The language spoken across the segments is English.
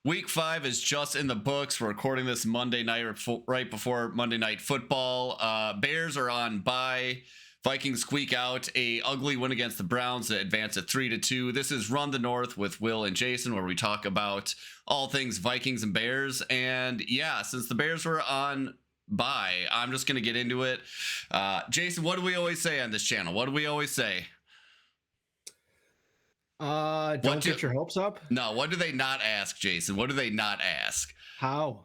Week 5 is just in the books. We're recording this Monday night, right before Monday Night Football. Bears are on bye. Vikings squeak out a ugly win against the Browns to advance at 3-2. This is Run the North with Will and Jason, where we talk about all things Vikings and Bears. And yeah, since the Bears were on bye, I'm just going to get into it. Jason, what do we always say on this channel? What do we always say? Don't get your hopes up. No, what do they not ask, Jason? What do they not ask? How?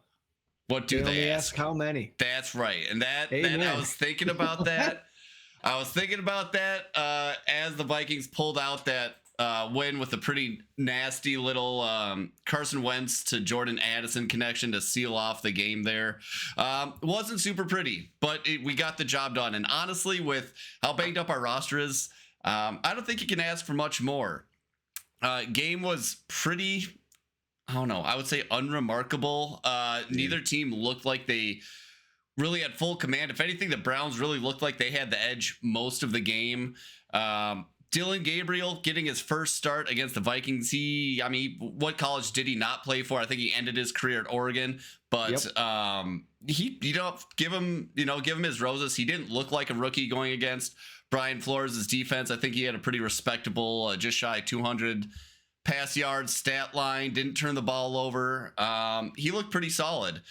What do they ask? How many? That's right. And that I was thinking about that. I was thinking about that as the Vikings pulled out that win with a pretty nasty little Carson Wentz to Jordan Addison connection to seal off the game there. Wasn't super pretty, but we got the job done. And honestly, with how banged up our roster is, I don't think you can ask for much more. Game was pretty, I don't know, I would say unremarkable. Neither team looked like they really had full command. If anything, the Browns really looked like they had the edge most of the game. Dylan Gabriel getting his first start against the Vikings. What college did he not play for? I think he ended his career at Oregon, but give him his roses. He didn't look like a rookie going against Brian Flores' defense. I think he had a pretty respectable, just shy 200 pass yards stat line. Didn't turn the ball over. He looked pretty solid.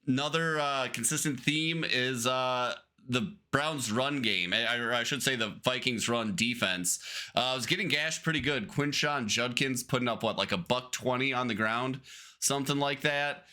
Another consistent theme is the Browns run game, or I should say the Vikings run defense. Was getting gashed pretty good. Quinshon Judkins putting up like $120 on the ground, something like that,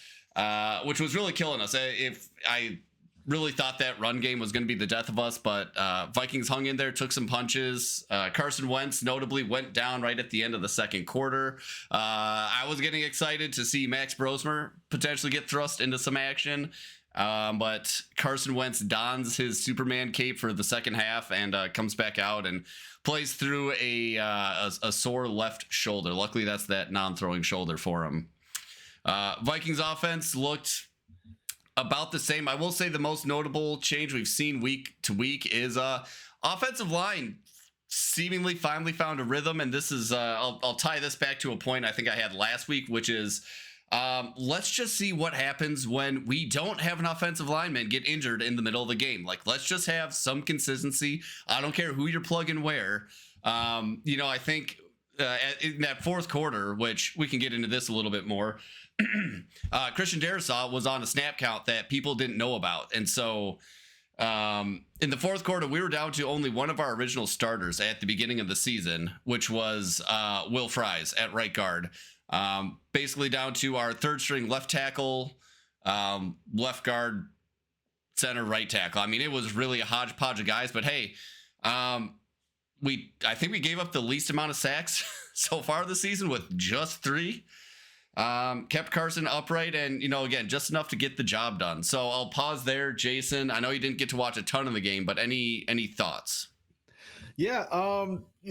which was really killing us. If I really thought that run game was going to be the death of us, but Vikings hung in there, took some punches. Carson Wentz notably went down right at the end of the second quarter. I was getting excited to see Max Brosmer potentially get thrust into some action, but Carson Wentz dons his Superman cape for the second half and comes back out and plays through a sore left shoulder. Luckily, that's that non-throwing shoulder for him. Vikings offense looked about the same. I will say the most notable change we've seen week to week is offensive line seemingly finally found a rhythm. And this is, I'll tie this back to a point I think I had last week, which is let's just see what happens when we don't have an offensive lineman get injured in the middle of the game. Like, let's just have some consistency. I don't care who you're plugging where. I think in that fourth quarter, which we can get into this a little bit more, Christian Darrisaw was on a snap count that people didn't know about. And so in the fourth quarter, we were down to only one of our original starters at the beginning of the season, which was Will Fries at right guard. Basically down to our third string left tackle, left guard, center, right tackle. I mean, it was really a hodgepodge of guys, but hey, I think we gave up the least amount of sacks so far this season with just 3. Kept Carson upright and, again, just enough to get the job done. So I'll pause there. Jason, I know you didn't get to watch a ton of the game, but any thoughts? Yeah.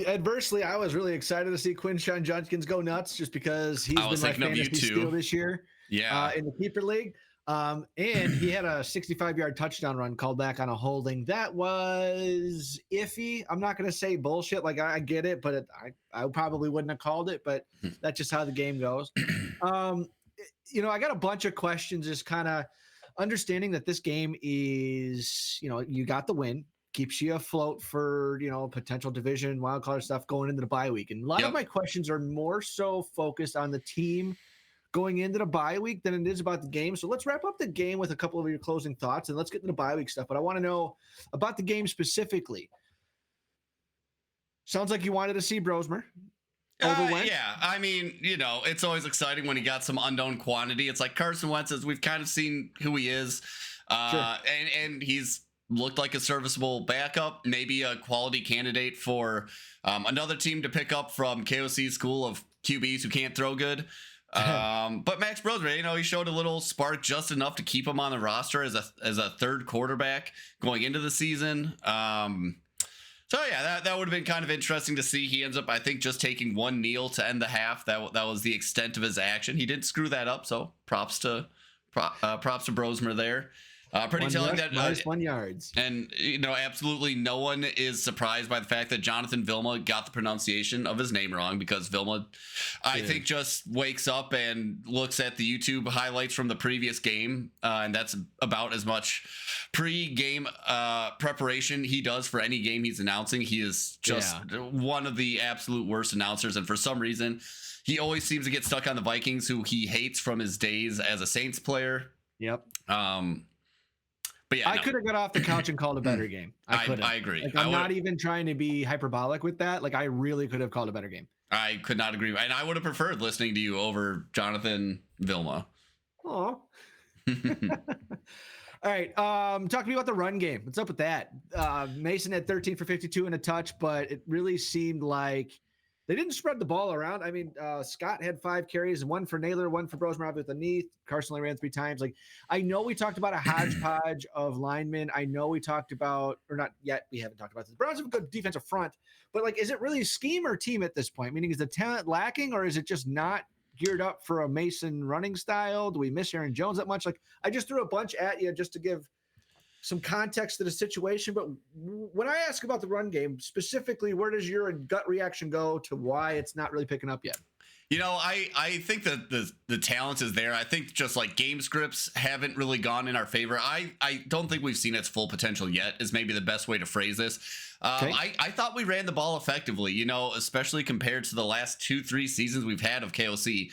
Adversely, I was really excited to see Quinshon Judkins go nuts just because he's been my fantasy steal this year. Yeah. In the keeper league. And he had a 65-yard touchdown run called back on a holding. That was iffy. I'm not going to say bullshit. Like, I get it, but I probably wouldn't have called it, but that's just how the game goes. I got a bunch of questions, just kind of understanding that this game is, you got the win, keeps you afloat for, potential division, wild card stuff going into the bye week. And a lot of my questions are more so focused on the team going into the bye week than it is about the game. So let's wrap up the game with a couple of your closing thoughts and let's get into the bye week stuff. But I want to know about the game specifically. Sounds like you wanted to see Brosmer. Yeah. I mean, it's always exciting when he got some unknown quantity. It's like Carson Wentz, as we've kind of seen who he is. Sure. And he's looked like a serviceable backup, maybe a quality candidate for another team to pick up from KOC's school of QBs who can't throw good. But Max Brosmer, he showed a little spark, just enough to keep him on the roster as a third quarterback going into the season. So yeah, that would have been kind of interesting to see. He ends up, I think, just taking one kneel to end the half. That was the extent of his action. He didn't screw that up, so props to Brosmer there. Pretty One telling rush, that minus 1 yards. and absolutely no one is surprised by the fact that Jonathan Vilma got the pronunciation of his name wrong, because Vilma, I think, just wakes up and looks at the YouTube highlights from the previous game, and that's about as much pre-game preparation he does for any game he's announcing. He is just one of the absolute worst announcers, and for some reason, he always seems to get stuck on the Vikings, who he hates from his days as a Saints player. Yep. But yeah, I could have got off the couch and called a better game. I agree. Like, I'm not even trying to be hyperbolic with that. Like, I really could have called a better game. I could not agree. And I would have preferred listening to you over Jonathan Vilma. Oh. All right. Talk to me about the run game. What's up with that? Mason had 13 for 52 and a touch, but it really seemed like they didn't spread the ball around. I mean, Scott had 5 carries, 1 for Naylor, 1 for Brosmer with the knee. Carson only ran 3 times. Like, I know we talked about a hodgepodge of linemen. I know we talked about, or not yet, we haven't talked about this. The Browns have a good defensive front, but like, is it really scheme or team at this point? Meaning, is the talent lacking, or is it just not geared up for a Mason running style? Do we miss Aaron Jones that much? Like, I just threw a bunch at you just to give some context to the situation. But when I ask about the run game specifically, where does your gut reaction go to why it's not really picking up yet? I think that the talent is there. I think just like game scripts haven't really gone in our favor. I don't think we've seen its full potential yet, is maybe the best way to phrase this. Okay. I thought we ran the ball effectively, especially compared to the last 2-3 seasons we've had of KOC.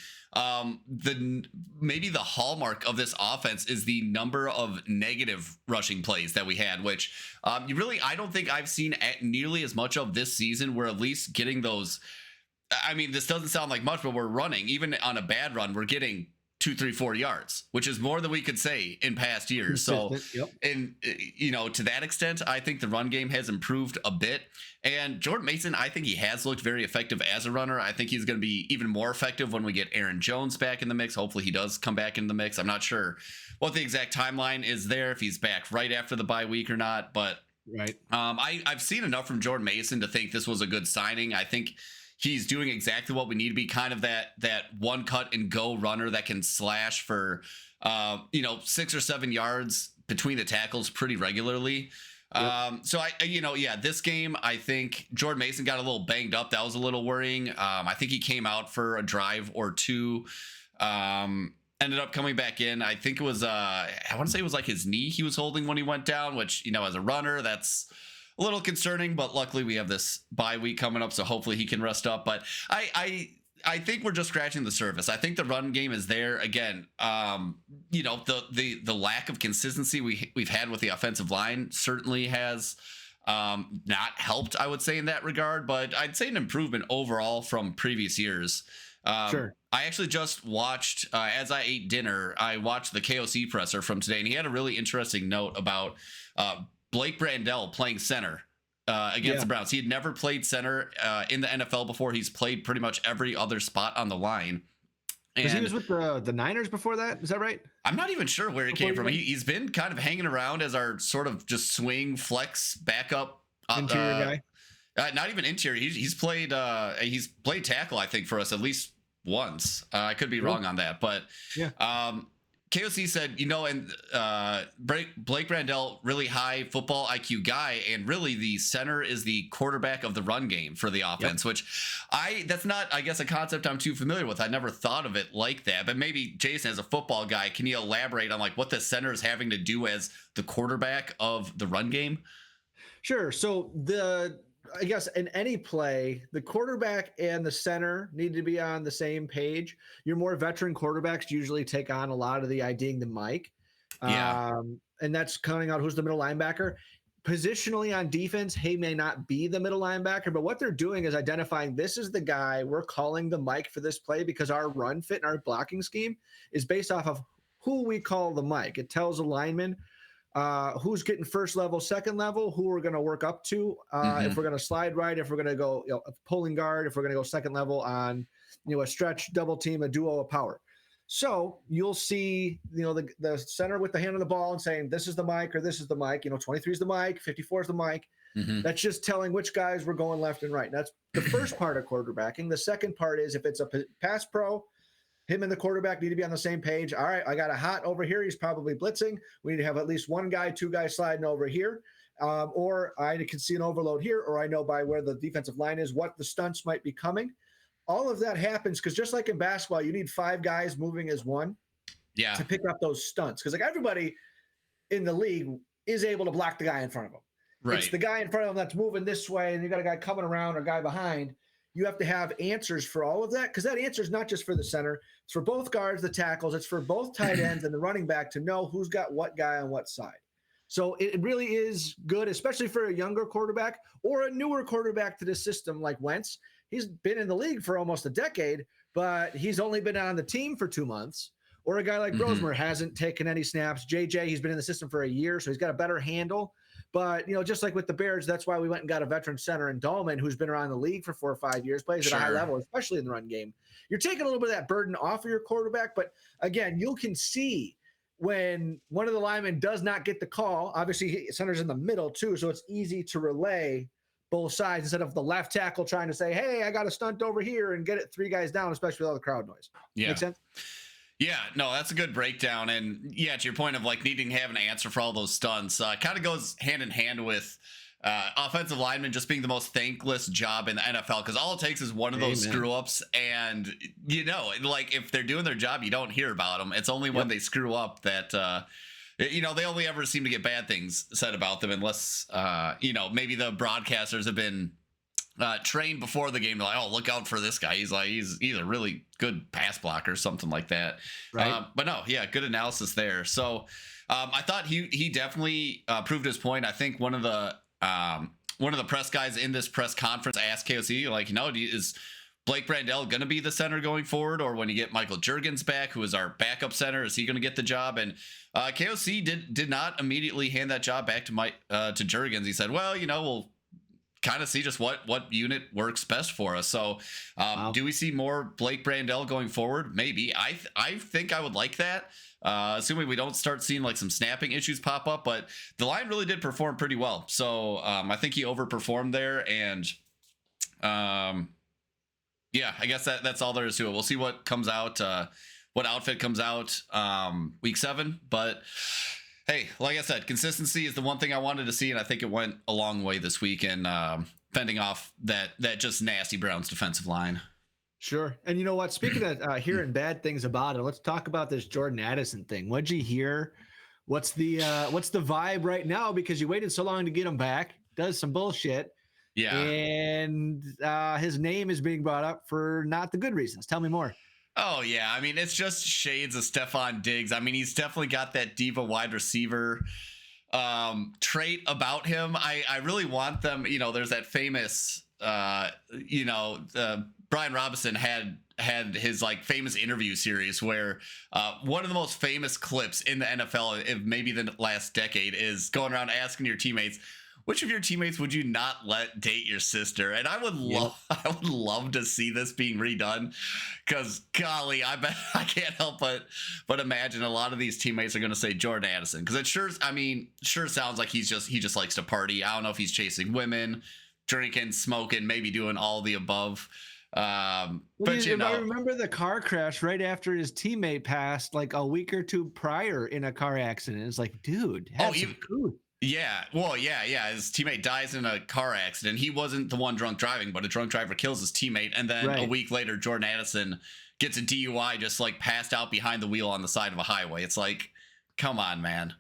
Maybe the hallmark of this offense is the number of negative rushing plays that we had, which I don't think I've seen nearly as much of this season. We're at least getting those. I mean, this doesn't sound like much, but we're running, even on a bad run, we're getting 2, 3, 4 yards, which is more than we could say in past years. So, and to that extent, I think the run game has improved a bit. And Jordan Mason, I think he has looked very effective as a runner. I think he's going to be even more effective when we get Aaron Jones back in the mix. Hopefully he does come back in the mix. I'm not sure what the exact timeline is there, if he's back right after the bye week or not, but I've seen enough from Jordan Mason to think this was a good signing. I think he's doing exactly what we need to be, kind of that one cut and go runner that can slash for 6 or 7 yards between the tackles pretty regularly. So this game, I think Jordan Mason got a little banged up. That was a little worrying. I think he came out for a drive or two, ended up coming back in. I think it was I want to say it was like his knee he was holding when he went down, which as a runner, that's a little concerning, but luckily we have this bye week coming up, so hopefully he can rest up. But I think we're just scratching the surface. I think the run game is there again. The lack of consistency we've had with the offensive line certainly has not helped, I would say, in that regard. But I'd say an improvement overall from previous years. Sure. I actually just watched, as I ate dinner, I watched the KOC presser from today, and he had a really interesting note about Blake Brandel playing center against the Browns. He had never played center in the NFL before. He's played pretty much every other spot on the line. And he was with the Niners before that. Is that right? I'm not even sure where it came from. He's been kind of hanging around as our sort of just swing flex backup interior guy. Not even interior. He's played tackle, I think, for us at least once. I could be wrong on that, but KOC said, Blake Brandel, really high football IQ guy, and really the center is the quarterback of the run game for the offense, which that's not, I guess, a concept I'm too familiar with. I never thought of it like that, but maybe Jason, as a football guy, can you elaborate on like what the center is having to do as the quarterback of the run game? Sure. So I guess in any play, the quarterback and the center need to be on the same page. Your more veteran quarterbacks usually take on a lot of the IDing the mic. And that's counting out who's the middle linebacker. Positionally on defense, he may not be the middle linebacker, but what they're doing is identifying this is the guy we're calling the mic for this play, because our run fit and our blocking scheme is based off of who we call the mic. It tells a lineman who's getting first level, second level, who we're going to work up to, if we're going to slide right, if we're going to go pulling guard, if we're going to go second level on a stretch, double team, a duo, a power. So you'll see the center with the hand on the ball and saying this is the mic or this is the mic. 23 is the mic, 54 is the mic. That's just telling which guys we're going left and right. That's the first part of quarterbacking. The second part is if it's a pass pro, Him and the quarterback need to be on the same page. All right, I got a hot over here. He's probably blitzing. We need to have at least one guy, two guys sliding over here. Or I can see an overload here, or I know by where the defensive line is what the stunts might be coming. All of that happens because just like in basketball, you need five guys moving as one to pick up those stunts. Because like everybody in the league is able to block the guy in front of them. Right. It's the guy in front of them that's moving this way, and you got a guy coming around or a guy behind. You have to have answers for all of that because that answer is not just for the center. It's for both guards, the tackles. It's for both tight ends and the running back to know who's got what guy on what side. So it really is good, especially for a younger quarterback or a newer quarterback to the system like Wentz. He's been in the league for almost a decade, but he's only been on the team for 2 months. Or a guy like Brosmer hasn't taken any snaps. JJ, he's been in the system for a year, so he's got a better handle. But, just like with the Bears, that's why we went and got a veteran center in Dahlman, who's been around the league for 4 or 5 years, plays at a high level, especially in the run game. You're taking a little bit of that burden off of your quarterback. But, again, you can see when one of the linemen does not get the call. Obviously, center's in the middle, too, so it's easy to relay both sides instead of the left tackle trying to say, hey, I got a stunt over here and get it 3 guys down, especially with all the crowd noise. Yeah. Make sense? Yeah, no, that's a good breakdown. And yeah, to your point of like needing to have an answer for all those stunts, kind of goes hand in hand with offensive linemen just being the most thankless job in the NFL because all it takes is one of those screw ups. And, like if they're doing their job, you don't hear about them. It's only when they screw up that, they only ever seem to get bad things said about them unless, maybe the broadcasters have been trained before the game, like, oh, look out for this guy. He's a really good pass blocker, something like that. Right. But no, yeah, good analysis there. So I thought he definitely proved his point. I think one of the press guys in this press conference asked KOC, like, is Blake Brandel going to be the center going forward? Or when you get Michael Juergens back, who is our backup center, is he going to get the job? And KOC did not immediately hand that job back to Juergens. He said, well, we'll kind of see just what unit works best for us. So do we see more Blake Brandel going forward? Maybe. I think I would like that, assuming we don't start seeing like some snapping issues pop up, but the line really did perform pretty well. So I think he overperformed there. And yeah, I guess that's all there is to it. We'll see what comes out, what outfit comes out week 7, but hey, like I said, consistency is the one thing I wanted to see, and I think it went a long way this week in fending off that just nasty Browns defensive line. Sure. And you know what? Speaking of hearing bad things about it, let's talk about this Jordan Addison thing. What'd you hear? What's the vibe right now? Because you waited so long to get him back. Does some bullshit. Yeah. And his name is being brought up for not the good reasons. Tell me more. Oh, yeah. I mean, it's just shades of Stephon Diggs. I mean, he's definitely got that diva wide receiver trait about him. I really want them. There's that famous, Brian Robinson had his like famous interview series where one of the most famous clips in the NFL, if maybe the last decade, is going around asking your teammates, which of your teammates would you not let date your sister? And I would love to see this being redone, because golly, I bet I can't help but imagine a lot of these teammates are going to say Jordan Addison, because it sure sounds like he just likes to party. I don't know if he's chasing women, drinking, smoking, maybe doing all the above. But I remember the car crash right after his teammate passed, like a week or two prior in a car accident. It's like, dude, have some food. Yeah, well, yeah. His teammate dies in a car accident. He wasn't the one drunk driving, but a drunk driver kills his teammate. And then a week later, Jordan Addison gets a DUI, just like passed out behind the wheel on the side of a highway. It's like, come on, man.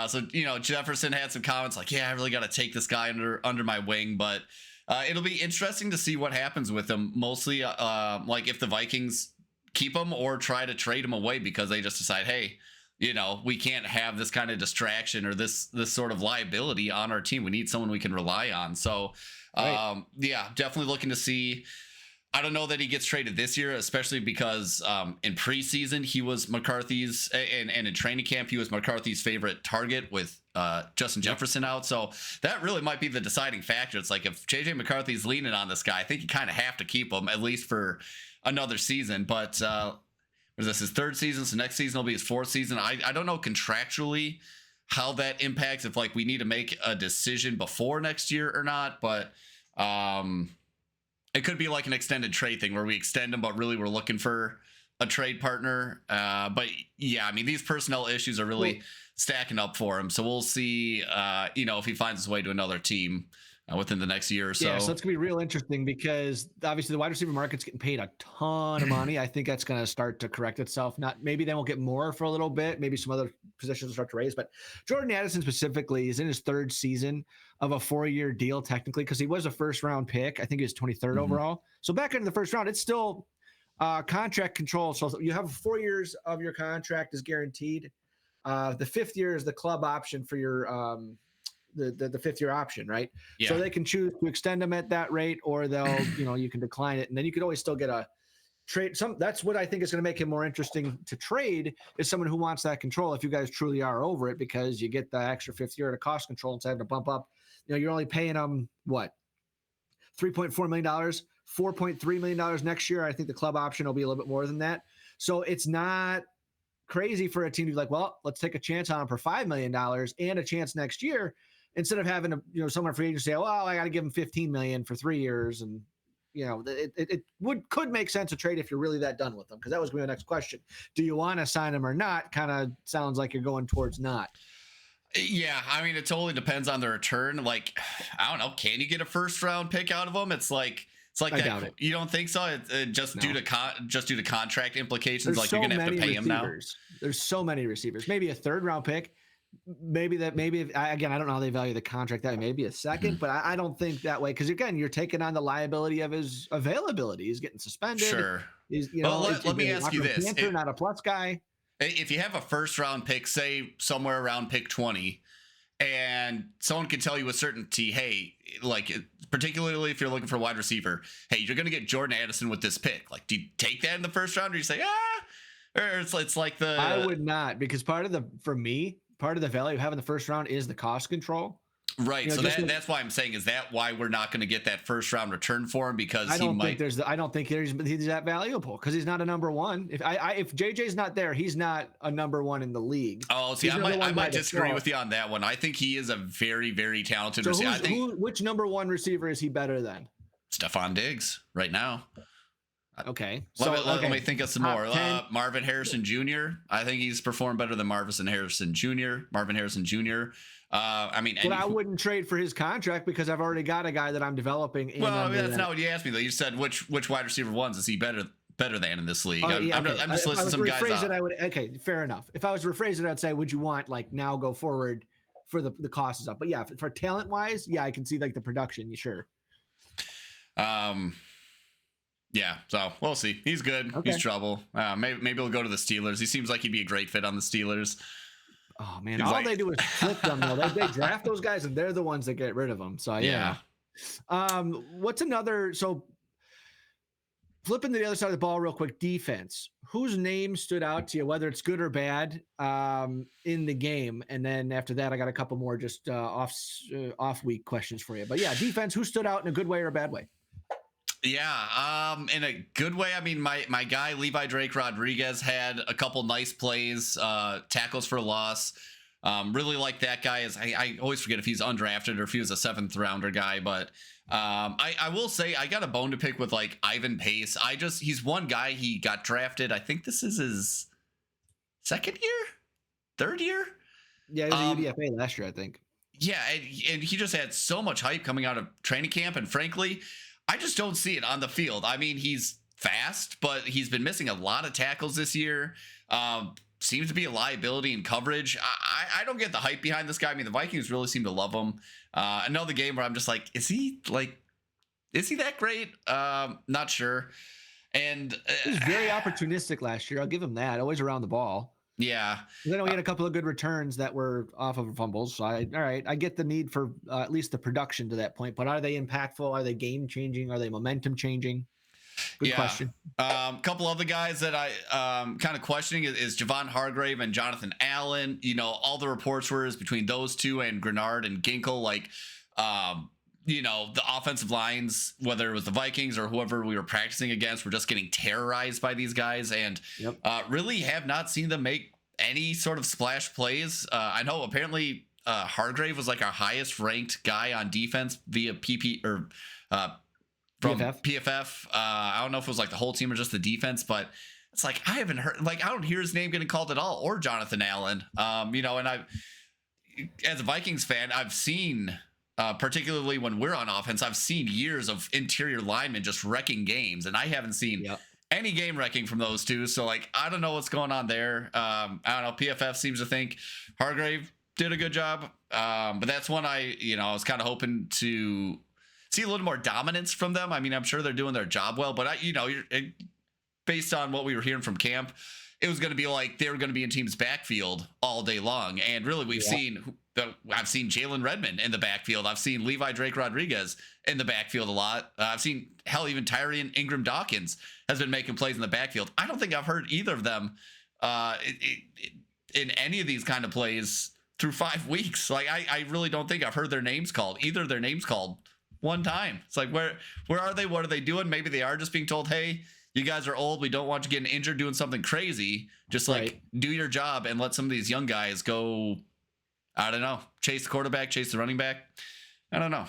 So Jefferson had some comments like, yeah, I really got to take this guy under my wing. But it'll be interesting to see what happens with him. Mostly like if the Vikings keep him or try to trade him away because they just decide, hey, we can't have this kind of distraction or this sort of liability on our team. We need someone we can rely on. So, yeah, definitely looking to see. I don't know that he gets traded this year, especially because in preseason he was McCarthy's and in training camp he was McCarthy's favorite target with Justin Jefferson out. So that really might be the deciding factor. It's like if JJ McCarthy's leaning on this guy, I think you kind of have to keep him at least for another season. But is this his 3rd season? So next season will be his 4th season. I don't know contractually how that impacts if like we need to make a decision before next year or not, but it could be like an extended trade thing where we extend him, but really we're looking for a trade partner. But yeah, I mean, these personnel issues are really stacking up for him. So we'll see, if he finds his way to another team within the next year or so. Yeah, so it's going to be real interesting because obviously the wide receiver market's getting paid a ton of money. I think that's going to start to correct itself. Maybe they won't get more for a little bit. Maybe some other positions will start to raise. But Jordan Addison specifically is in his third season of a 4-year deal technically because he was a first-round pick. I think he was 23rd overall. So back into the first round, it's still contract control. So you have 4 years of your contract is guaranteed. The 5th year is the club option for your the 5th year option, right? Yeah. So they can choose to extend them at that rate, or they'll, you can decline it, and then you could always still get a trade. That's what I think is going to make him more interesting to trade, is someone who wants that control. If you guys truly are over it, because you get the extra 5th year at a cost control instead of to bump up. You're only paying them what, $3.4 million, $4.3 million next year. I think the club option will be a little bit more than that. So it's not crazy for a team to be like, well, let's take a chance on him for $5 million and a chance next year, instead of having someone free agent say, well, I got to give him $15 million for 3 years. And, it could make sense to trade if you're really that done with them. Cause that was going to be the next question. Do you want to sign him or not? Kind of sounds like you're going towards not. Yeah. I mean, it totally depends on the return. Like, I don't know. Can you get a 1st round pick out of them? It's like I doubt it. You don't think so? Due to contract implications. There's like, you're going to have to pay him now. There's so many receivers, maybe a 3rd round pick. Maybe again, I don't know how they value the contract. That maybe a 2nd, but I don't think that way. Cause again, you're taking on the liability of his availability. He's getting suspended. Sure. He's, let me ask you this. Not a plus guy. If you have a 1st round pick, say somewhere around pick 20, and someone can tell you with certainty, hey, like, particularly if you're looking for a wide receiver, hey, you're going to get Jordan Addison with this pick. Like, do you take that in the 1st round, or you say, or it's like I would not, because part of the value of having the 1st round is the cost control. Right. So that's why I'm saying, is that why we're not going to get that 1st round return for him? Because I don't think he's that valuable, because he's not a number 1. If JJ's not there, he's not a number 1 in the league. Oh, see, I might disagree with you on that one. I think he is a very, very talented receiver. Which number 1 receiver is he better than? Stephon Diggs right now. Okay. Let me think of some more. Marvin Harrison Jr. I think he's performed better than Marvin Harrison Jr. But I wouldn't trade for his contract, because I've already got a guy that I'm developing. Well, that's not what you asked me, though. You said which wide receiver ones is he better than in this league? I'm just listing some guys out. Okay, fair enough. If I was to rephrase it, I'd say, would you want, like, now go forward for the cost is up? But yeah, for talent wise, yeah, I can see like the production. Sure. Yeah, so we'll see. He's good. Okay. He's trouble. Maybe he'll go to the Steelers. He seems like he'd be a great fit on the Steelers. Oh man, all they do is flip them though. They draft those guys, and they're the ones that get rid of them. So yeah. What's another? So flipping to the other side of the ball real quick, defense. Whose name stood out to you, whether it's good or bad, in the game? And then after that, I got a couple more just off week questions for you. But yeah, defense. Who stood out in a good way or a bad way? Yeah, in a good way. I mean, my guy Levi Drake Rodriguez had a couple nice plays, tackles for loss. Really like that guy. I always forget if he's undrafted or if he was a 7th rounder guy, but I will say I got a bone to pick with like Ivan Pace. He's one guy, he got drafted. I think this is his 2nd year, 3rd year. Yeah, he was a UDFA last year, I think. Yeah, and he just had so much hype coming out of training camp, and frankly, I just don't see it on the field. I mean, he's fast, but he's been missing a lot of tackles this year. Seems to be a liability in coverage. I don't get the hype behind this guy. I mean, the Vikings really seem to love him. Another game where I'm just like, is he that great? Not sure. And he was very opportunistic last year. I'll give him that. Always around the ball. Yeah. And then we had a couple of good returns that were off of fumbles. So all right. I get the need for at least the production to that point, but are they impactful? Are they game changing? Are they momentum changing? Good question. Couple other guys that I kind of questioning is Javon Hargrave and Jonathan Allen. All the reports were between those two and Grenard and Ginkel. Like, the offensive lines, whether it was the Vikings or whoever we were practicing against, were just getting terrorized by these guys, and really have not seen them make any sort of splash plays. I know apparently Hargrave was like our highest ranked guy on defense via PP or from PFF. I don't know if it was like the whole team or just the defense, but It's like I haven't heard, like I don't hear his name getting called at all, or Jonathan Allen. And I, as a Vikings fan, I've seen, particularly when we're on offense, I've seen years of interior linemen just wrecking games, and I haven't seen Yep. any game wrecking from those two. So like, I don't know what's going on there. I don't know. PFF seems to think Hargrave did a good job, but that's one I was kind of hoping to see a little more dominance from them. I mean, I'm sure they're doing their job well, but based on what we were hearing from camp, it was going to be like they were going to be in team's backfield all day long. And really, I've seen Jalen Redmond in the backfield. I've seen Levi Drake Rodriguez in the backfield a lot. I've seen, hell, even Tyrion Ingram Dawkins has been making plays in the backfield. I don't think I've heard either of them in any of these kind of plays through 5 weeks. Like, I really don't think I've heard their names called, either of their names called one time. It's like, where are they? What are they doing? Maybe they are just being told, hey, you guys are old. We don't want you getting injured doing something crazy. Just like do your job and let some of these young guys go, I don't know, chase the quarterback, chase the running back. I don't know.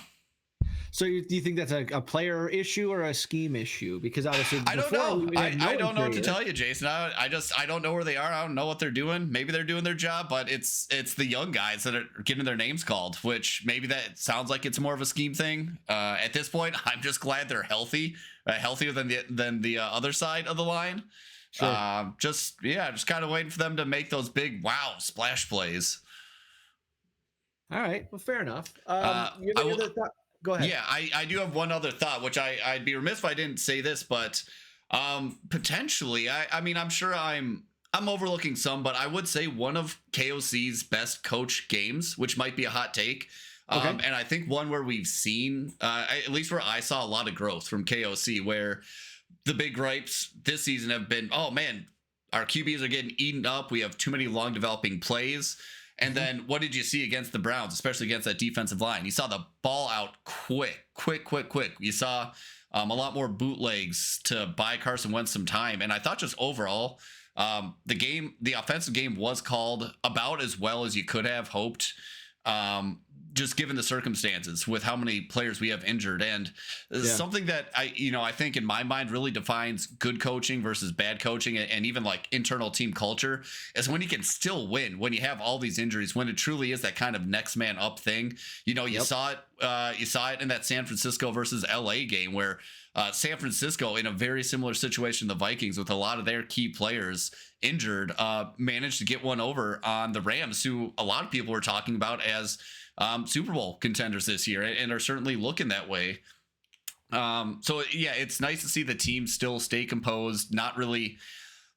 So do you think that's a player issue or a scheme issue? Because obviously, I don't know. I don't know what to tell you, Jason. I don't know where they are. I don't know what they're doing. Maybe they're doing their job, but it's the young guys that are getting their names called, which maybe that sounds like it's more of a scheme thing. At this point, I'm just glad they're healthy, healthier than the other side of the line. Sure. Just kind of waiting for them to make those big splash plays. All right. Well, fair enough. You have any other thought? Go ahead. Yeah, I do have one other thought, which I'd be remiss if I didn't say this, but potentially, I mean, I'm sure I'm overlooking some, but I would say one of KOC's best coach games, which might be a hot take. Okay. And I think one where we've seen, at least where I saw a lot of growth from KOC, where the big gripes this season have been, oh man, our QBs are getting eaten up. We have too many long developing plays. And then what did you see against the Browns, especially against that defensive line? You saw the ball out quick. You saw a lot more bootlegs to buy Carson Wentz some time. And I thought just overall, the offensive game was called about as well as you could have hoped, just given the circumstances with how many players we have injured. And something that I think in my mind really defines good coaching versus bad coaching, and even like internal team culture, is when you can still win when you have all these injuries, when it truly is that kind of next man up thing. You saw it in that San Francisco versus LA game, where San Francisco, in a very similar situation to the Vikings with a lot of their key players injured, managed to get one over on the Rams, who a lot of people were talking about as Super Bowl contenders this year, and are certainly looking that way. So yeah, it's nice to see the team still stay composed, not really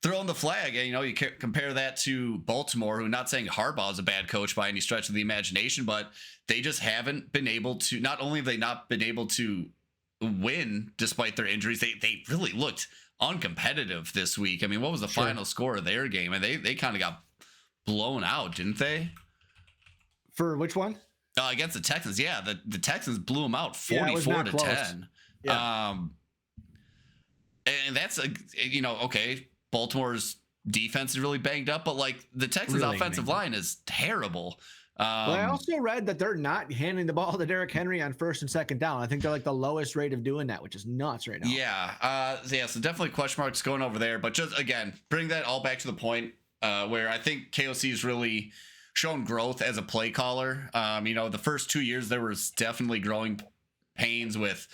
throwing the flag. And, you compare that to Baltimore, who, not saying Harbaugh is a bad coach by any stretch of the imagination, but they just haven't been able to, not only have they not been able to win despite their injuries, they really looked uncompetitive this week. I mean, what was the final score of their game? And they kind of got blown out, didn't they? For which one? Against the Texans. Yeah, the Texans blew them out 44-10. Yeah. And that's okay, Baltimore's defense is really banged up, but like the Texans' offensive line is terrible. But I also read that they're not handing the ball to Derrick Henry on first and second down. I think they're like the lowest rate of doing that, which is nuts right now. Yeah. So definitely question marks going over there. But just, again, bring that all back to the point where I think KOC's really shown growth as a play caller. The first 2 years, there was definitely growing pains with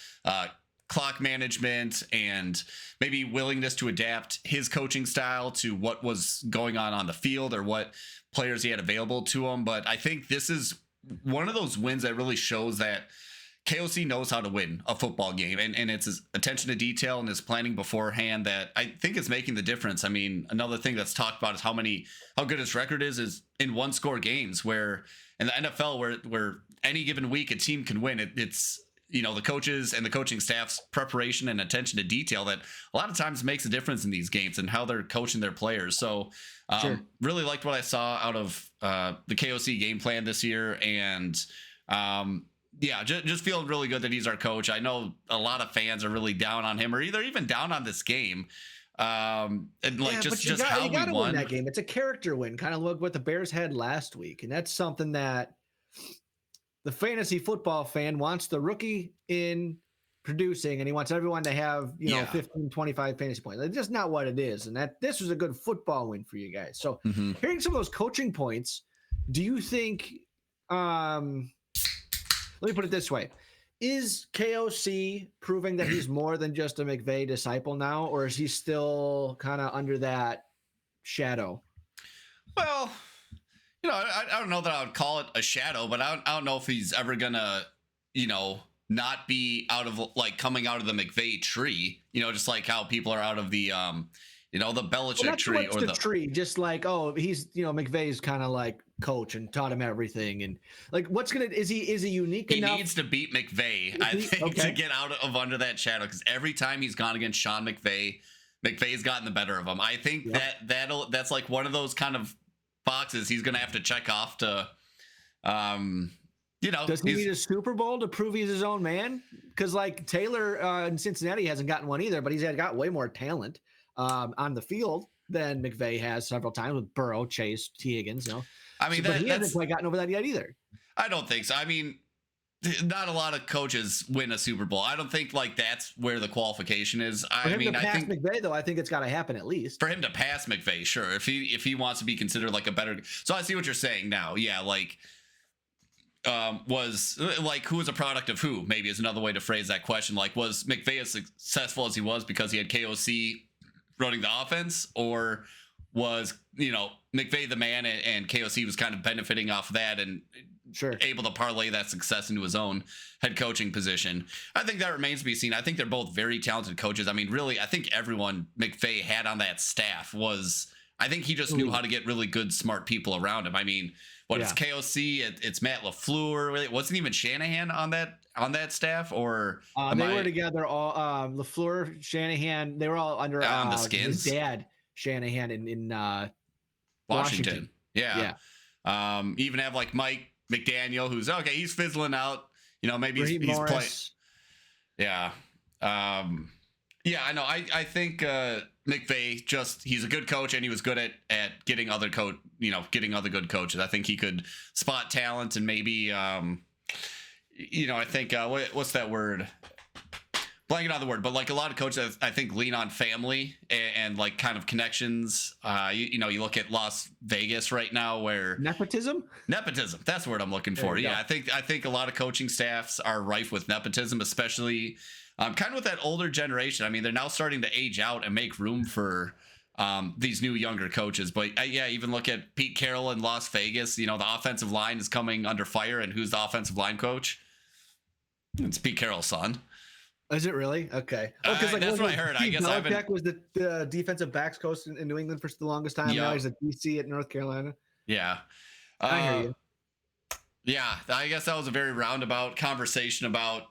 clock management and maybe willingness to adapt his coaching style to what was going on the field or what players he had available to him. But I think this is one of those wins that really shows that KOC knows how to win a football game, and it's his attention to detail and his planning beforehand that I think is making the difference. I mean, another thing that's talked about is how good his record is in one score games, where in the NFL where any given week a team can win. It's the coaches and the coaching staff's preparation and attention to detail that a lot of times makes a difference in these games and how they're coaching their players. So really liked what I saw out of the KOC game plan this year. And just feeling really good that he's our coach. I know a lot of fans are really down on him, or either even down on this game. Just how we won win that game. It's a character win, kind of look what the Bears had last week. And that's something that the fantasy football fan wants the rookie in producing and he wants everyone to have, you know, Yeah. 15, 25 fantasy points. That's just not what it is. And that this was a good football win for you guys. So Mhm. hearing some of those coaching points, do you think let me put it this way. Is KOC proving that he's more than just a McVay disciple now, or is he still kind of under that shadow? Well, you know, I don't know that I would call it a shadow, but I don't know if he's ever gonna, you know, not be out of like coming out of the McVay tree. You know, just like how people are out of the you know, the Belichick Well, not so tree much or the the. tree, just like, oh, he's, you know, McVay's kind of like coach and taught him everything. And like, what's gonna is he unique He enough? needs to beat McVay, I think, to get out of under that shadow. Because every time he's gone against Sean McVay, McVay's gotten the better of him. I think that's like one of those kind of boxes he's gonna have to check off to, you know. Does he need a Super Bowl to prove he's his own man? Because like Taylor in Cincinnati hasn't gotten one either, but he's got way more talent on the field than McVay has several times with Burrow, Chase, T. Higgins. You know, I mean, but he hasn't quite gotten over that yet either. I don't think so. I mean, not a lot of coaches win a Super Bowl. I don't think like that's where the qualification is. For him to pass McVay, though, I think it's got to happen at least. For him to pass McVay, sure. If he wants to be considered like a better, so I see what you're saying now. Yeah, like was like who was a product of who? Maybe is another way to phrase that question. Like, was McVay as successful as he was because he had KOC running the offense, or was, you know, McVay the man and KOC was kind of benefiting off that and able to parlay that success into his own head coaching position? I think that remains to be seen. I think they're both very talented coaches. I mean, really, I think everyone McVay had on that staff was, I think he just knew how to get really good, smart people around him. I mean, it's KOC, it's Matt LaFleur. Wasn't even Shanahan on that staff, or they were together all LaFleur, Shanahan, they were all under on the Skins. His dad Shanahan in Washington. Yeah. Even have like Mike McDaniel, who's okay, he's fizzling out. You know, maybe he's playing. Yeah. Yeah, I know. I think McVay he's a good coach, and he was good at getting other other good coaches. I think he could spot talent and maybe you know, I think what's that word? Blanking on the word, but like a lot of coaches, I think lean on family and like kind of connections. You know, you look at Las Vegas right now, where nepotism. That's the word I'm looking for. Yeah, I think a lot of coaching staffs are rife with nepotism, especially kind of with that older generation. I mean, they're now starting to age out and make room for these new younger coaches. But yeah, even look at Pete Carroll in Las Vegas. You know, the offensive line is coming under fire, and who's the offensive line coach? It's Pete Carroll's son. Is it really? Okay. Oh, because like, that's what I heard. I guess Belichick was the defensive backs coach in New England for the longest time. Now he's a DC at North Carolina. Yeah. I hear you. Yeah, I guess that was a very roundabout conversation about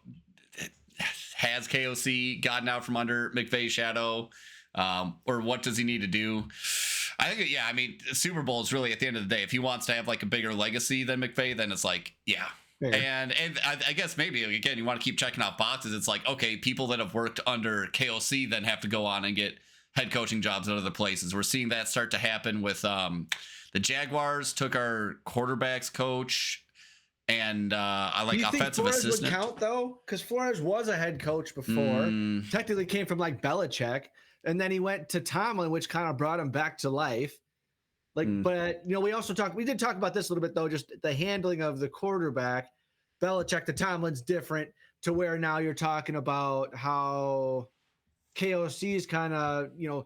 has KOC gotten out from under McVay's shadow, or what does he need to do? I think, yeah, I mean, Super Bowl is really at the end of the day. If he wants to have like a bigger legacy than McVay, then it's like, yeah. Fair. And I guess maybe, again, you want to keep checking off boxes. It's like, okay, people that have worked under KOC then have to go on and get head coaching jobs at other places. We're seeing that start to happen with the Jaguars took our quarterbacks coach and I like offensive assistant. Would count though, because Flores was a head coach before. Technically came from like Belichick, and then he went to Tomlin, which kind of brought him back to life. Like, but you know, we did talk about this a little bit though, just the handling of the quarterback. Belichick to Tomlin's different to where now you're talking about how KOC is kind of, you know,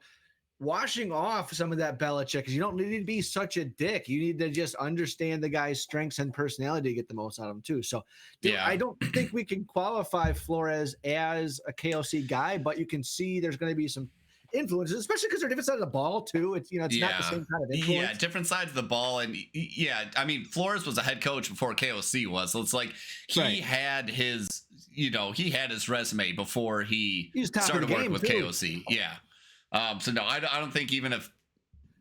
washing off some of that Belichick, because you don't need to be such a dick. You need to just understand the guy's strengths and personality to get the most out of him too. So yeah, I don't think we can qualify Flores as a KOC guy, but you can see there's going to be some influences, especially because they're different sides of the ball too. It's, you know, it's not the same kind of influence. Yeah, different sides of the ball. And yeah, I mean, Flores was a head coach before KOC was. So it's like he had his, you know, he had his resume before he started working with KOC. Yeah. So no, I don't think even if,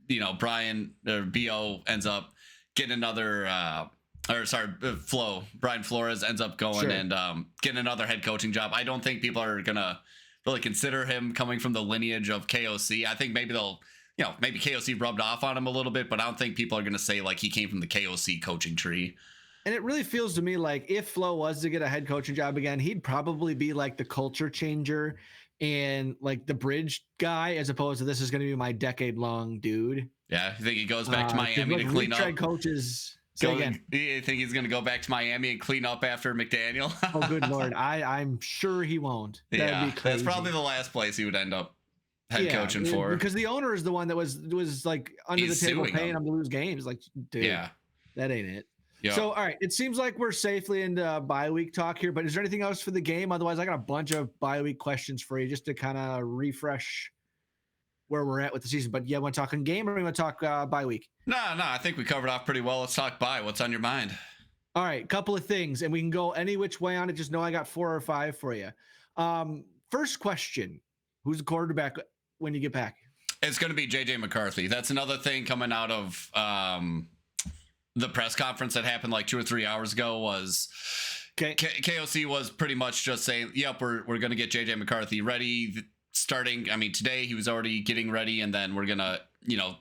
you know, Brian or BO ends up getting another Brian Flores ends up going and getting another head coaching job, I don't think people are gonna really consider him coming from the lineage of KOC. I think maybe they'll, you know, maybe KOC rubbed off on him a little bit, but I don't think people are going to say like he came from the KOC coaching tree. And it really feels to me like if Flo was to get a head coaching job again, he'd probably be like the culture changer and like the bridge guy, as opposed to this is going to be my decade-long dude. Yeah, you think he goes back to Miami like to clean retread up? coaches. Say again. You think he's going to go back to Miami and clean up after McDaniel? Oh, good Lord. I'm sure he won't. That'd be crazy. That's probably the last place he would end up head coaching for. Because the owner is the one that was like under the table paying him to lose games. Like, dude, that ain't it. Yep. So, all right, it seems like we're safely into bye week talk here, but is there anything else for the game? Otherwise, I got a bunch of bye week questions for you just to kind of refresh where we're at with the season. But yeah, want to talk in game or we want to talk bye week? No, I think we covered off pretty well. Let's talk bye. What's on your mind? All right, couple of things, and we can go any which way on it. Just know I got 4 or 5 for you. First question, who's the quarterback when you get back? It's going to be JJ McCarthy. That's another thing coming out of the press conference that happened like 2 or 3 hours ago was KOC was pretty much just saying, yep, we're going to get JJ McCarthy ready starting. I mean, today he was already getting ready, and then we're going to,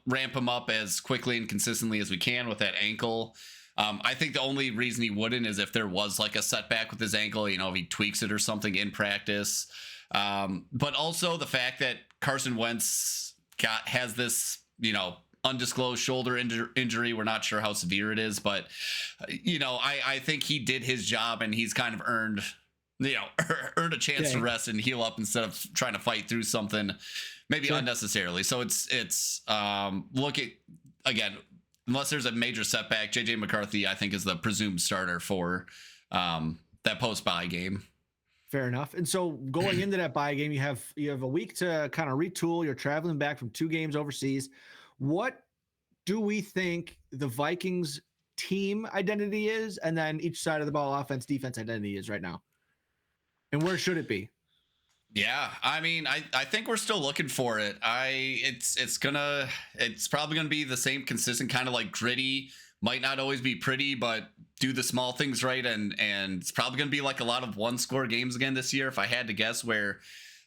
ramp him up as quickly and consistently as we can with that ankle. I think the only reason he wouldn't is if there was like a setback with his ankle, if he tweaks it or something in practice. But also the fact that Carson Wentz has this, undisclosed shoulder injury. We're not sure how severe it is, but I think he did his job and he's kind of earned a chance to rest and heal up instead of trying to fight through something maybe unnecessarily. So it's look at, again, unless there's a major setback, JJ McCarthy I think is the presumed starter for that post-bye game. Fair enough. And so going into that bye game, you have a week to kind of retool. You're traveling back from 2 games overseas. What do we think the Vikings team identity is, and then each side of the ball offense, defense identity is right now? And where should it be? Yeah, I mean, I think we're still looking for it. It's probably gonna be the same consistent kind of like gritty. Might not always be pretty, but do the small things right, and it's probably going to be like a lot of 1-score games again this year. If I had to guess, where